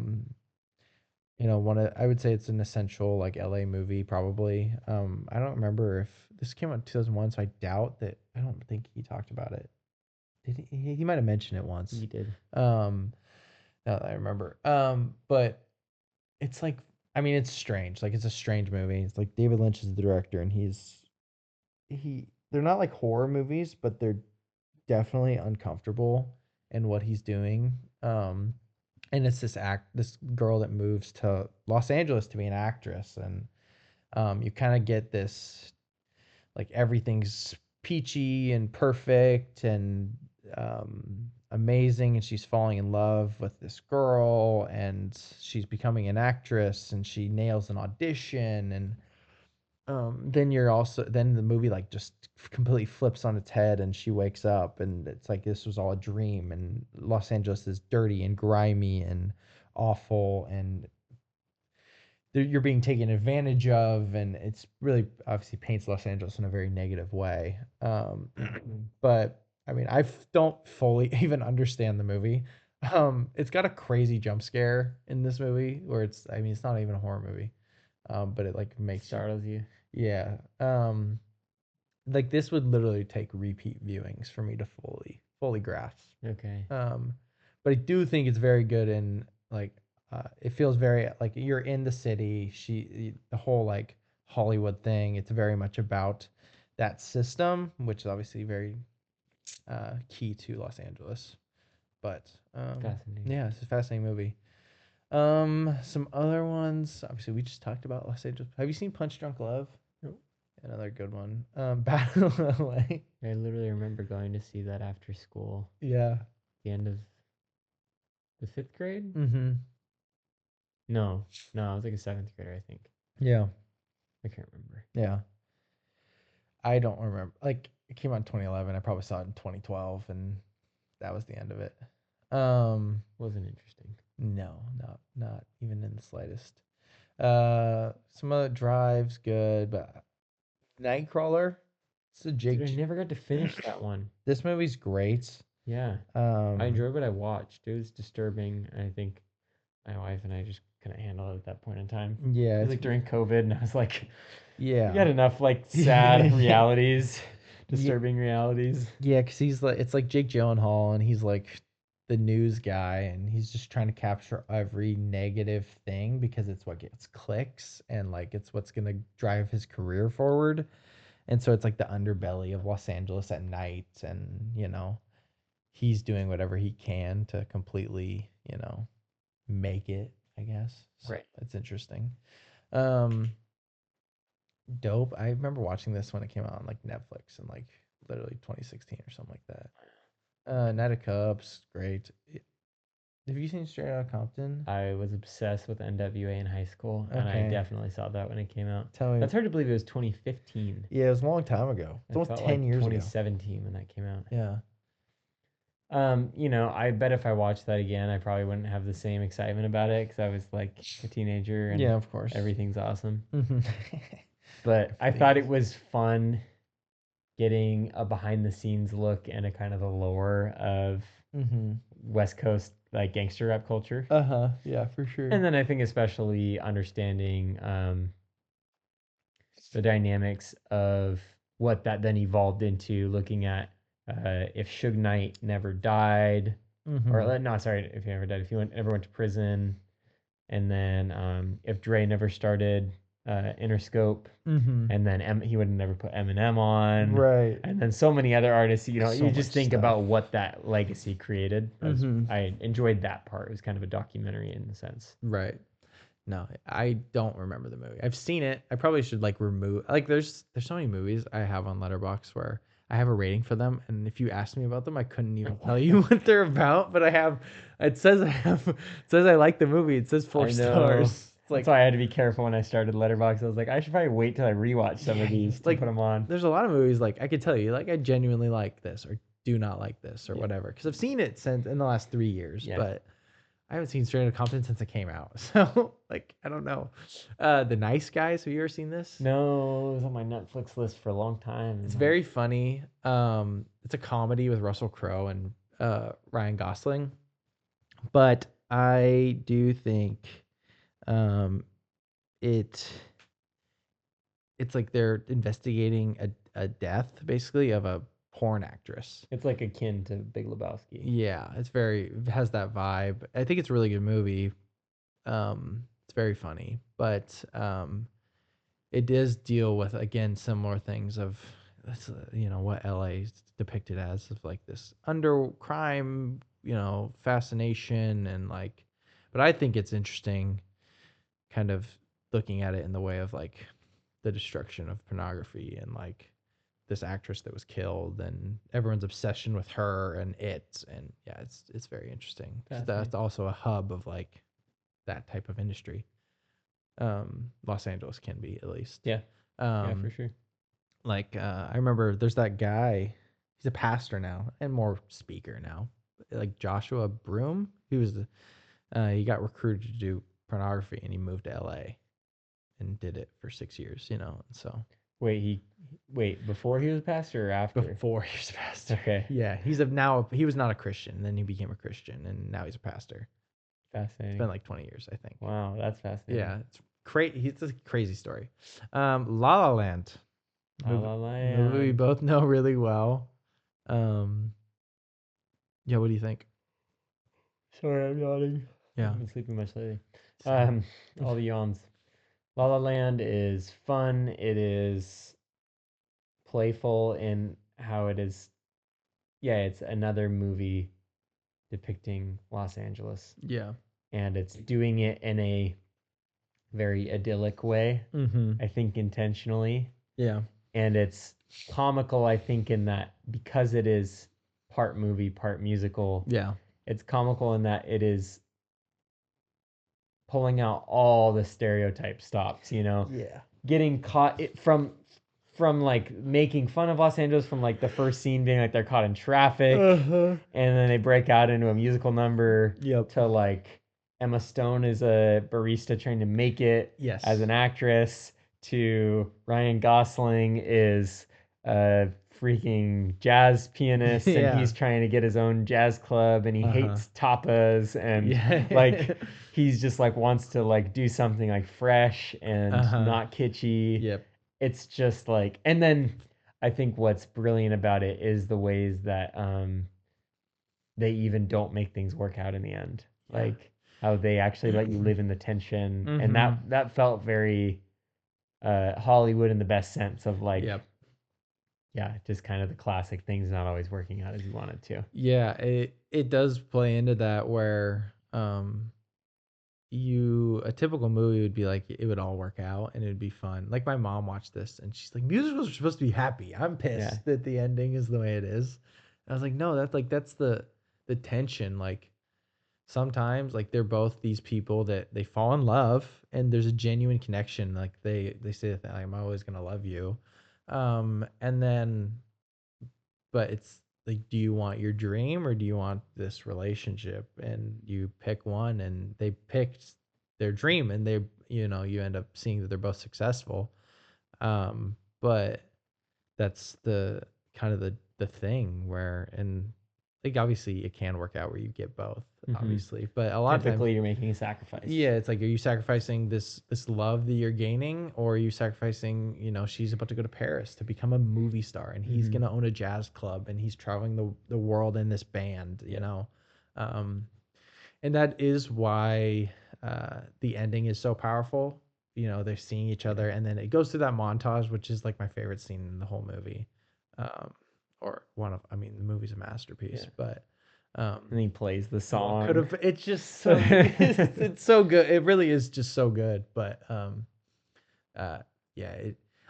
would say it's an essential like LA movie probably. I don't remember if this came out in 2001, so I doubt that. I don't think he talked about it. Did he? He might have mentioned it once. He did. Now that I remember. But it's like, I mean, it's strange. Like it's a strange movie. It's like David Lynch is the director, and they're not like horror movies, but they're definitely uncomfortable in what he's doing. And it's this girl that moves to Los Angeles to be an actress, and you kind of get this like everything's peachy and perfect and amazing, and she's falling in love with this girl, and she's becoming an actress, and she nails an audition, and then the movie like just completely flips on its head and she wakes up and it's like this was all a dream and Los Angeles is dirty and grimy and awful and you're being taken advantage of, and it's really obviously paints Los Angeles in a very negative way. But I mean, don't fully even understand the movie. It's got a crazy jump scare in this movie where I mean, it's not even a horror movie, but it like makes Startles you. yeah. Like this would literally take repeat viewings for me to fully grasp. Okay. But I do think it's very good in like it feels very like you're in the city. The whole like Hollywood thing. It's very much about that system, which is obviously very key to Los Angeles. But Fascinating. yeah, it's a fascinating movie. Some other ones. Obviously, we just talked about Los Angeles. Have you seen Punch Drunk Love? Nope. Another good one. Battle of LA. I literally remember going to see that after school, Yeah. the end of the 5th grade. Mm-hmm. No, I was like a 7th grader, I think. Yeah. I can't remember. Yeah. I don't remember. Like it came out in 2011. I probably saw it in 2012, and that was the end of it. Wasn't interesting. No, not even in the slightest. Some other Drive's good, but Nightcrawler. It's a Dude, I Jake. never got to finish that one. This movie's great. Yeah. I enjoyed what I watched. It was disturbing. And I think my wife and I just couldn't handle it at that point in time. Yeah, It was it's like during COVID, and I was like, yeah. we got enough like sad Yeah. realities, disturbing realities. Yeah, because he's like, it's like Jake Gyllenhaal, and he's like the news guy, and he's just trying to capture every negative thing because it's what gets clicks and like it's what's gonna drive his career forward. And so it's like the underbelly of Los Angeles at night, and he's doing whatever he can to completely, make it, I guess. So Right. it's interesting. Um, Dope. I remember watching this when it came out on like Netflix in like literally 2016 or something like that. Night of Cups, great. Have you seen Straight Outta Compton? I was obsessed with NWA in high school, and I Okay. definitely saw that when it came out. Tell me. That's hard to believe it was 2015. Yeah, it was a long time ago. It's It almost felt 10 like years ago. 2017 when that came out. Yeah. I bet if I watched that again, I probably wouldn't have the same excitement about it because I was like a teenager and Yeah, of course. everything's awesome. Mhm. But I thought it was fun getting a behind the scenes look and a kind of the lore of Mhm. West Coast like gangster rap culture. Uh-huh. Yeah, for sure. And then I think especially understanding the dynamics of what that then evolved into, looking at if Suge Knight never died, or Mhm. no, sorry, if he never died, if he ever went to prison, and then if Dre never started Interscope, Mhm. and then he would never put Eminem on, Right. and then so many other artists. You So just much think stuff. about what that legacy created. Mhm. I enjoyed that part. It was kind of a documentary in a sense. Right. No, I don't remember the movie. I've seen it. I probably should like remove like there's so many movies I have on Letterboxd where I have a rating for them, and if you asked me about them, I couldn't even tell you what they're about. But it says it says I like the movie. It says 4 I know. stars. It's like That's why I had to be careful when I started Letterboxd. I was like, I should probably wait till I rewatch some of these to like put them on. there's a lot of movies like I could tell you like I genuinely like this or do not like this or Yeah. whatever because I've seen it since in the last 3 years, Yeah. but I haven't seen Straight Outta Compton since it came out. So like I don't know. The Nice Guys. Have you ever seen this? No, it was on my Netflix list for a long time. It's very funny. It's a comedy with Russell Crowe and Ryan Gosling, but I do think um, it it's like they're investigating a death basically of a porn actress. It's like akin to Big Lebowski. Yeah, it has that vibe. I think it's a really good movie. It's very funny, but it does deal with again similar things of that's what LA is depicted as of like this under crime, fascination and like, but I think it's interesting, kind of looking at it in the way of like the destruction of pornography and like this actress that was killed and everyone's obsession with her and yeah, it's very interesting. So that's also a hub of like that type of industry. Los Angeles can be at least. Yeah. Yeah, for sure. Like I remember there's that guy. He's a pastor now and more speaker now. Like Joshua Broom. He got recruited to do pornography and he moved to LA and did it for 6 years. So Wait, before he was a pastor or after? before he was a pastor. Okay. Yeah, he was not a Christian. Then he became a Christian and now he's a pastor. It's Fascinating. been like 20 years, I think. Wow, that's fascinating. Yeah, it's crazy. It's a crazy story. La La Land. La Movie, La movie we Land. both know really well. Yeah, what do you think? Sorry, I'm yawning. I Yeah. haven't been sleeping much lately. Same. All the yawns. La La Land is fun. It is playful in how it is. Yeah, it's another movie depicting Los Angeles, Yeah. and it's doing it in a very idyllic way, Mm-hmm. I think intentionally. Yeah. And it's comical, I think, in that because it is part movie, part musical, Yeah. it's comical in that it is pulling out all the stereotype stops, Yeah. getting caught from like making fun of Los Angeles from like the first scene being like they're caught in traffic Uh-huh. and then they break out into a musical number Yep. to like Emma Stone is a barista trying to make it Yes. as an actress to Ryan Gosling is a freaking jazz pianist and Yeah. he's trying to get his own jazz club and he Uh-huh. hates tapas and Yeah. like he's just like wants to like do something like fresh and Uh-huh. not kitschy. Yep. It's just like and then I think what's brilliant about it is the ways that they even don't make things work out in the end. Yeah. Like how they actually let you live in the tension and Mm-hmm. that felt very Hollywood in the best sense of like Yep. yeah, just kind of the classic things not always working out as you want it to. Yeah, it does play into that where a typical movie would be like it would all work out and it would be fun. Like my mom watched this and she's like, musicals are supposed to be happy. I'm Yeah. pissed that the ending is the way it is. And I was like, no, that's the tension. Like sometimes like they're both these people that they fall in love and there's a genuine connection. Like they say that I'm always gonna love you. And then but it's like, do you want your dream or do you want this relationship? And you pick one and they picked their dream and you end up seeing that they're both successful. But that's the kind of the thing where, and like obviously it can work out where you get both, obviously, but a lot of times Typically you're making a sacrifice. yeah, it's like, are you sacrificing this love that you're gaining, or are you sacrificing, she's about to go to Paris to become a movie star, and he's gonna own a jazz club, and he's traveling the world in this band, um, and that is why the ending is so powerful. They're seeing each other, and then it goes through that montage, which is like my favorite scene in the whole movie, um, or one of. I mean, the movie's a masterpiece, Yeah. but. And he plays the What song. could have? It's just so. It's so good. It really is just so good. But yeah.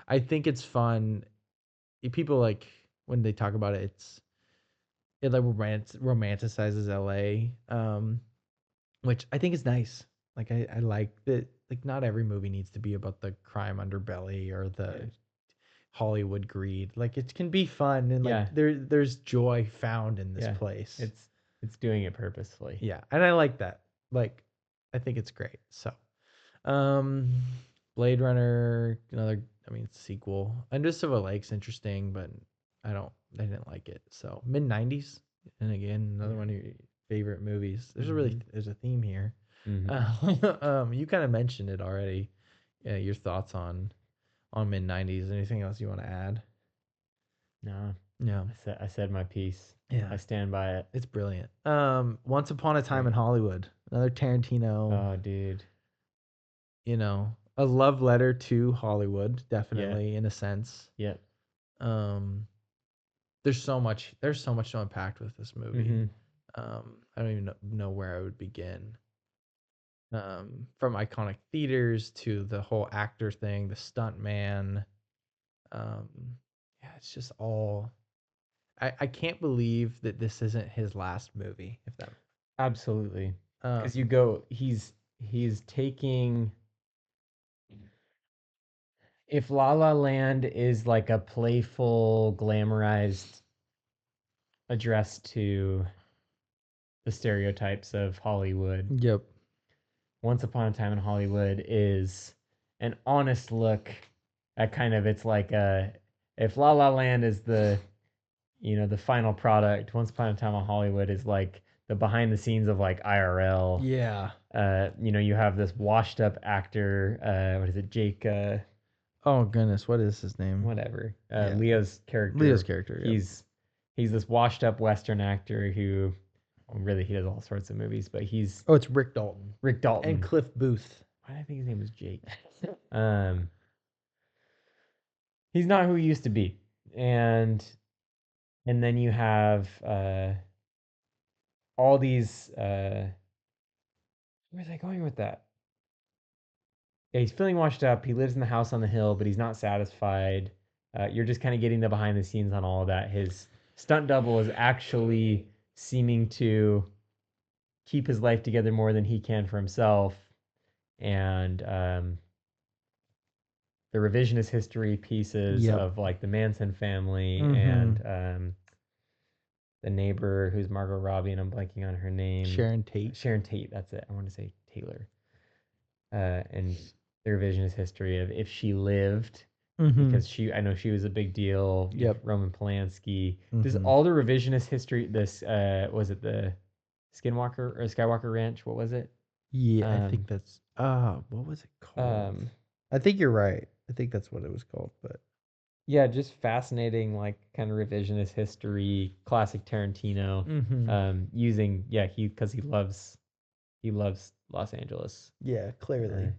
I think it's fun. People like when they talk about it. It like romanticizes LA, which I think is nice. Like I like that. Like not every movie needs to be about the crime underbelly or the Hollywood greed. Like it can be fun and Yeah. like there's joy found in this Yeah. place. It's doing it purposefully. Yeah, and I like that. Like, I think it's great. So, um, Blade Runner, another, I mean, sequel. Under Silver Lake's interesting, but I didn't like it. So, mid 90s, and again, another one of your favorite movies. There's a theme here. You kind of mentioned it already. Yeah, your thoughts on mid 90s. Anything else you want to add? No. Yeah. I said my piece. Yeah. I stand by it. It's brilliant. Once Upon a Time Great. in Hollywood, another Tarantino. Oh, dude. A love letter to Hollywood, Yeah. definitely in a sense. Yep. Um, there's so much to unpack with this movie. I don't even know where I would begin. From iconic theaters to the whole actor thing, the stunt man. Um, yeah, it's just all. I can't believe that this isn't his last movie. If that, Absolutely. um, Because you go, he's taking If La La Land is like a playful, glamorized address to the stereotypes of Hollywood, Yep. Once Upon a Time in Hollywood is an honest look at kind of it's like a if La La Land is the final product, Once Upon a Time in Hollywood is like the behind the scenes of like IRL. Yeah. You have this washed up actor, what is it, Jake Oh goodness, what is his name? whatever. Yeah. Leo's character. Leo's character. Yep. He's this washed up Western actor who well, really he does all sorts of movies, but he's Oh, it's Rick Dalton Rick Dalton. and Cliff Booth. Why did I think his name was Jake? um, he's not who he used to be, and then you have all these. Where's I going with that? Yeah, he's feeling washed up. He lives in the house on the hill, but he's not satisfied. You're just kind of getting the behind the scenes on all of that. His stunt double is actually seeming to keep his life together more than he can for himself, and the revisionist history pieces Yep. of like the Manson family Mhm. and the neighbor who's Margot Robbie, and I'm blanking on her name. Sharon Tate. Sharon Tate, that's it. I want to say Taylor. And the revisionist history of if she lived, because I know she was a big deal. Yep. Roman Polanski. Does Mhm. all the revisionist history? This was it the Skinwalker or Skywalker Ranch? What was it? Yeah, I think that's what was it called? I think you're right. I think that's what it was called, but Yeah, just fascinating, like kind of revisionist history, classic Tarantino. Using because he loves Los Angeles. yeah, clearly.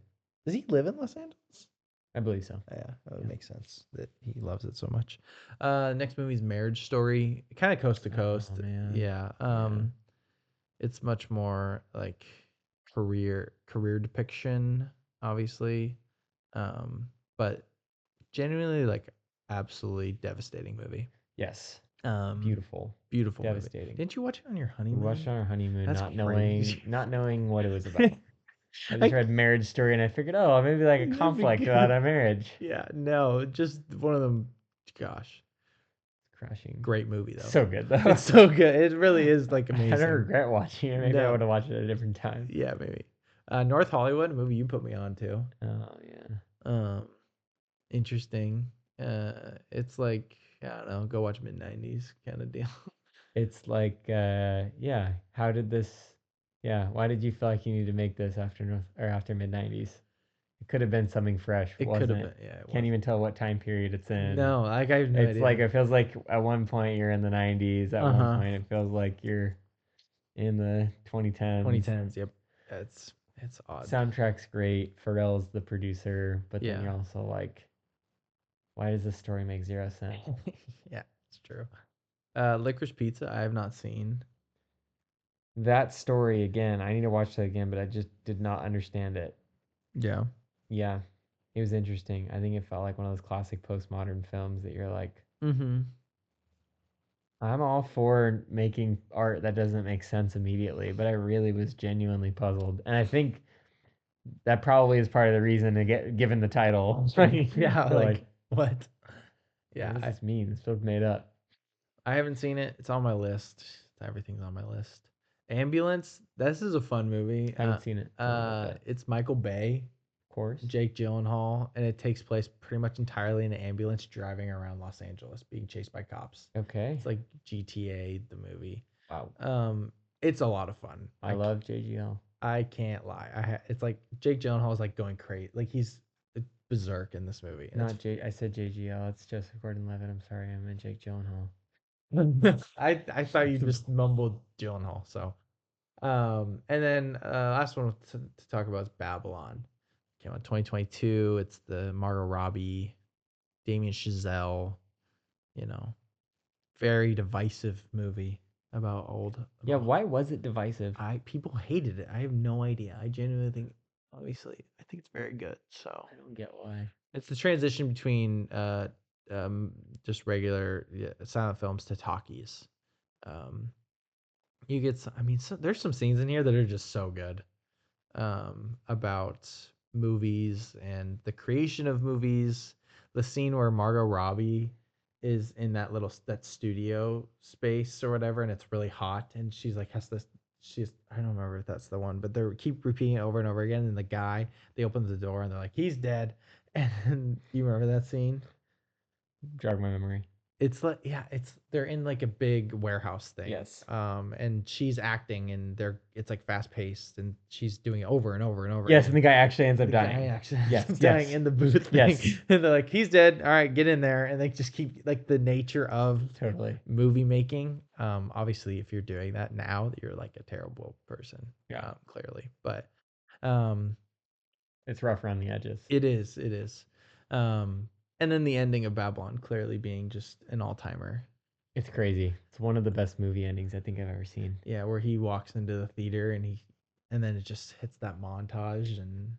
Does he live in Los Angeles? I believe so. Yeah, that would make sense that he loves it so much. Next movie is Marriage Story, kind of coast to coast. Oh, man. Yeah. It's much more like career depiction, obviously. But genuinely like absolutely devastating movie. Yes. Beautiful movie. Devastating. Didn't you watch it on your We honeymoon? watched it on our honeymoon, That's not crazy. knowing what it was about. I just I- read Marriage Story and I figured, oh, maybe like a That'd be conflict good. about a marriage. Yeah, no, just one of them. Gosh, Crashing. great movie though. So good though. It's so good. It really is like amazing. I don't regret watching it. Maybe I No. would have watched it at a different time. Yeah, maybe. North Hollywood, a movie you put me on to. Oh yeah. Interesting. It's like I don't know, go watch mid-90s kind of deal. It's like, yeah. How did this? Yeah. Why did you feel like you needed to make this after mid '90s? It could have been something fresh, It wasn't could have it? been, yeah. It Can't was. even tell what time period it's in. No, like I have no It's idea. like it feels like at one point you're in the '90s. At one point it feels like you're in the 2010s. 2010s. Yep. It's odd. Soundtrack's great. Pharrell's the producer, but then Yeah. you're also like, why does this story make zero sense? Yeah, it's true. Licorice Pizza, I have not seen. That story again, I need to watch that again, but I just did not understand it. Yeah. Yeah, it was interesting. I think it felt like one of those classic postmodern films that you're like, Mm-hmm. I'm all for making art that doesn't make sense immediately, but I really was genuinely puzzled. And I think that probably is part of the reason to get given the title. Yeah, like what? Yeah, Yeah, what does this mean? This feels made up. I haven't seen it. It's on my list. Everything's on my list. Ambulance. This is a fun movie. Haven't seen it. It's Michael Bay, Of course. Jake Gyllenhaal, and it takes place pretty much entirely in an ambulance driving around Los Angeles, being chased by cops. Okay. It's like GTA the movie. Wow. It's a lot of fun. I love JGL. I can't lie. It's like Jake Gyllenhaal is like going crazy. Like he's berserk in this movie. And I said JGL. It's Joseph Gordon-Levitt. I'm sorry. I meant Jake Gyllenhaal. I thought you just mumbled Gyllenhaal. So, and then last one to talk about is Babylon. Came out 2022. It's the Margot Robbie, Damien Chazelle. Very divisive movie about old. Yeah, why was it divisive? People hated it. I have no idea. I genuinely think, obviously, I think it's very good. So I don't get why. it's the transition between just regular silent films to talkies. You get there's some scenes in here that are just so good about movies and the creation of movies the scene where Margot Robbie is in that studio space or whatever, and it's really hot, and she's like has this. She's I don't remember if that's the one, but they keep repeating it over and over again. And the guy they open the door and they're like he's dead, and you remember that scene? Jog my memory. It's like they're in like a big warehouse thing. Yes. And she's acting and it's like fast paced and she's doing it over and over and over Yes, again. and the guy actually ends up The dying. guy actually ends Yes, up dying yes. in the booth thing. Yes. And they're like, he's dead. All right, get in there. And they just keep like the nature of Totally. movie making. Obviously if you're doing that now, you're like a terrible person. Yeah. Clearly. But um It's rough around the edges. it is. And then the ending of Babylon clearly being just an all timer. It's crazy. It's one of the best movie endings I think I've ever seen. Yeah, where he walks into the theater and then it just hits that montage and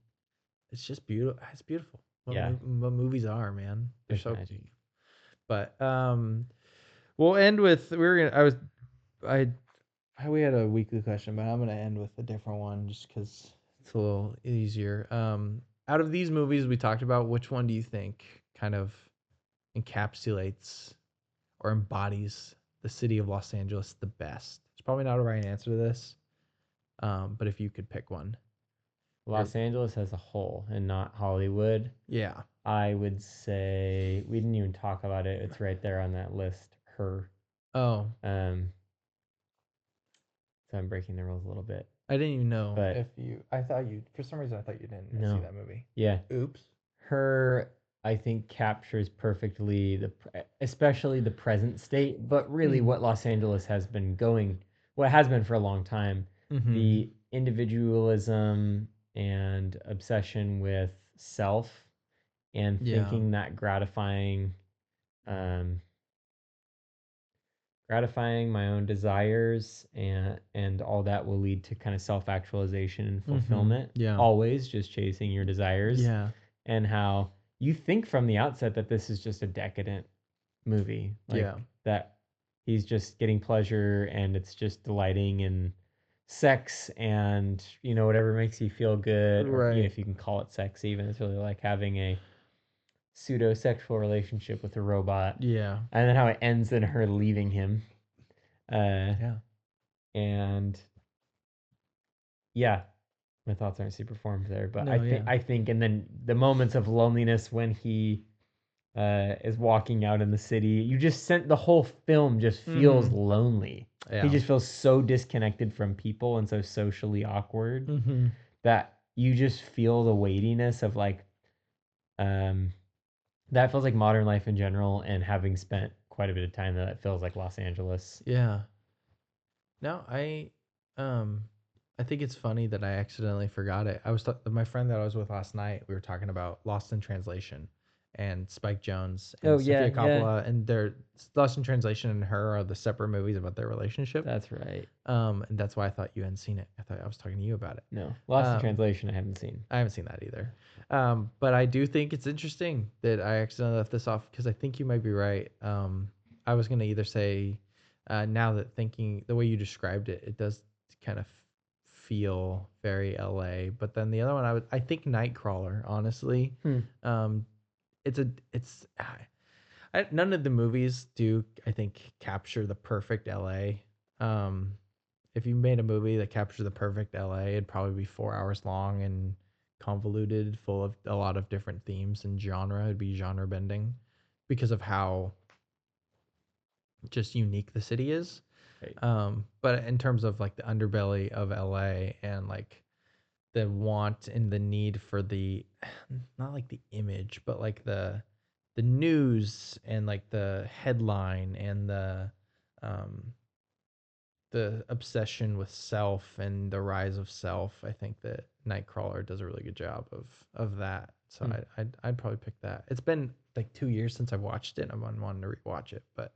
it's just beautiful. It's beautiful. Yeah. What movies are, man. They're It's so. magic. But we'll end with we had a weekly question, but I'm gonna end with a different one just because it's a little easier. Out of these movies we talked about, which one do you think kind of encapsulates or embodies the city of Los Angeles the best? It's probably not a right answer to this, but if you could pick one. Los Angeles as a whole and not Hollywood. Yeah. I would say we didn't even talk about it. It's right there on that list. Her. Oh, So I'm breaking the rules a little bit. I didn't even know But if you. I thought you. For some reason, I thought you didn't No. see that movie. Yeah. Oops. Her, I think, captures perfectly especially the present state, but really what Los Angeles has been what has been for a long time. Mm-hmm. The individualism and obsession with self and thinking that gratifying my own desires and all that will lead to kind of self-actualization and fulfillment. Yeah. Always just chasing your desires. Yeah. And how you think from the outset that this is just a decadent movie. Like that he's just getting pleasure and it's just delighting in sex and whatever makes you feel good. Or Right. if you can call it sex even. It's really like having a pseudo-sexual relationship with a robot. Yeah. And then how it ends in her leaving him. Yeah. And yeah, my thoughts aren't super formed there, but No, I think, and then the moments of loneliness when he is walking out in the city, you just the whole film just feels lonely. Yeah. He just feels so disconnected from people and so socially awkward that you just feel the weightiness of like, that feels like modern life in general, and having spent quite a bit of time there, that feels like Los Angeles. Yeah. No, I think it's funny that I accidentally forgot it. I was my friend that I was with last night. We were talking about Lost in Translation, and Spike Jonze and Sofia Coppola, and their Lost in Translation and her are the separate movies about their relationship. That's right. And that's why I thought you hadn't seen it. I thought I was talking to you about it. No, Lost in Translation I haven't seen. I haven't seen that either. But I do think it's interesting that I accidentally left this off because I think you might be right. I was gonna either say, now that thinking the way you described it, it does kind of feel very LA. But then the other one, I think Nightcrawler. Honestly, none of the movies do I think capture the perfect LA. If you made a movie that captures the perfect LA, it'd probably be 4 hours long and convoluted, full of a lot of different themes and genre. It'd be genre bending because of how just unique the city is. Right. But in terms of like the underbelly of LA and like the want and the need for the not like the image, but like the news and like the headline and the obsession with self and the rise of self. I think that Nightcrawler does a really good job of that. So I'd probably pick that. It's been like 2 years since I've watched it. I'm wanting to rewatch it, but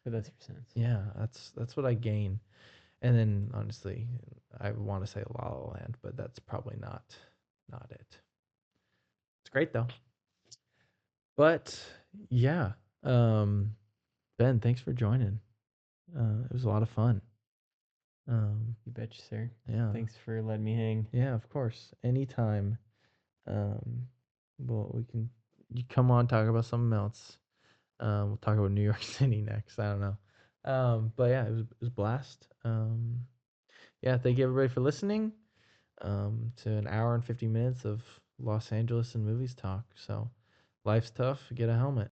that's your sense. Yeah, that's what I gain. And then honestly, I want to say La La Land, but that's probably not it. It's great though. But yeah, Ben, thanks for joining. It was a lot of fun. You betcha, sir. Yeah. Thanks for letting me hang. Yeah, of course. Anytime. Well, we can you come on, talk about something else. We'll talk about New York City next. I don't know. But yeah, it was a blast. Yeah, thank you everybody for listening. To an hour and 50 minutes of Los Angeles and movies talk. So, life's tough. Get a helmet.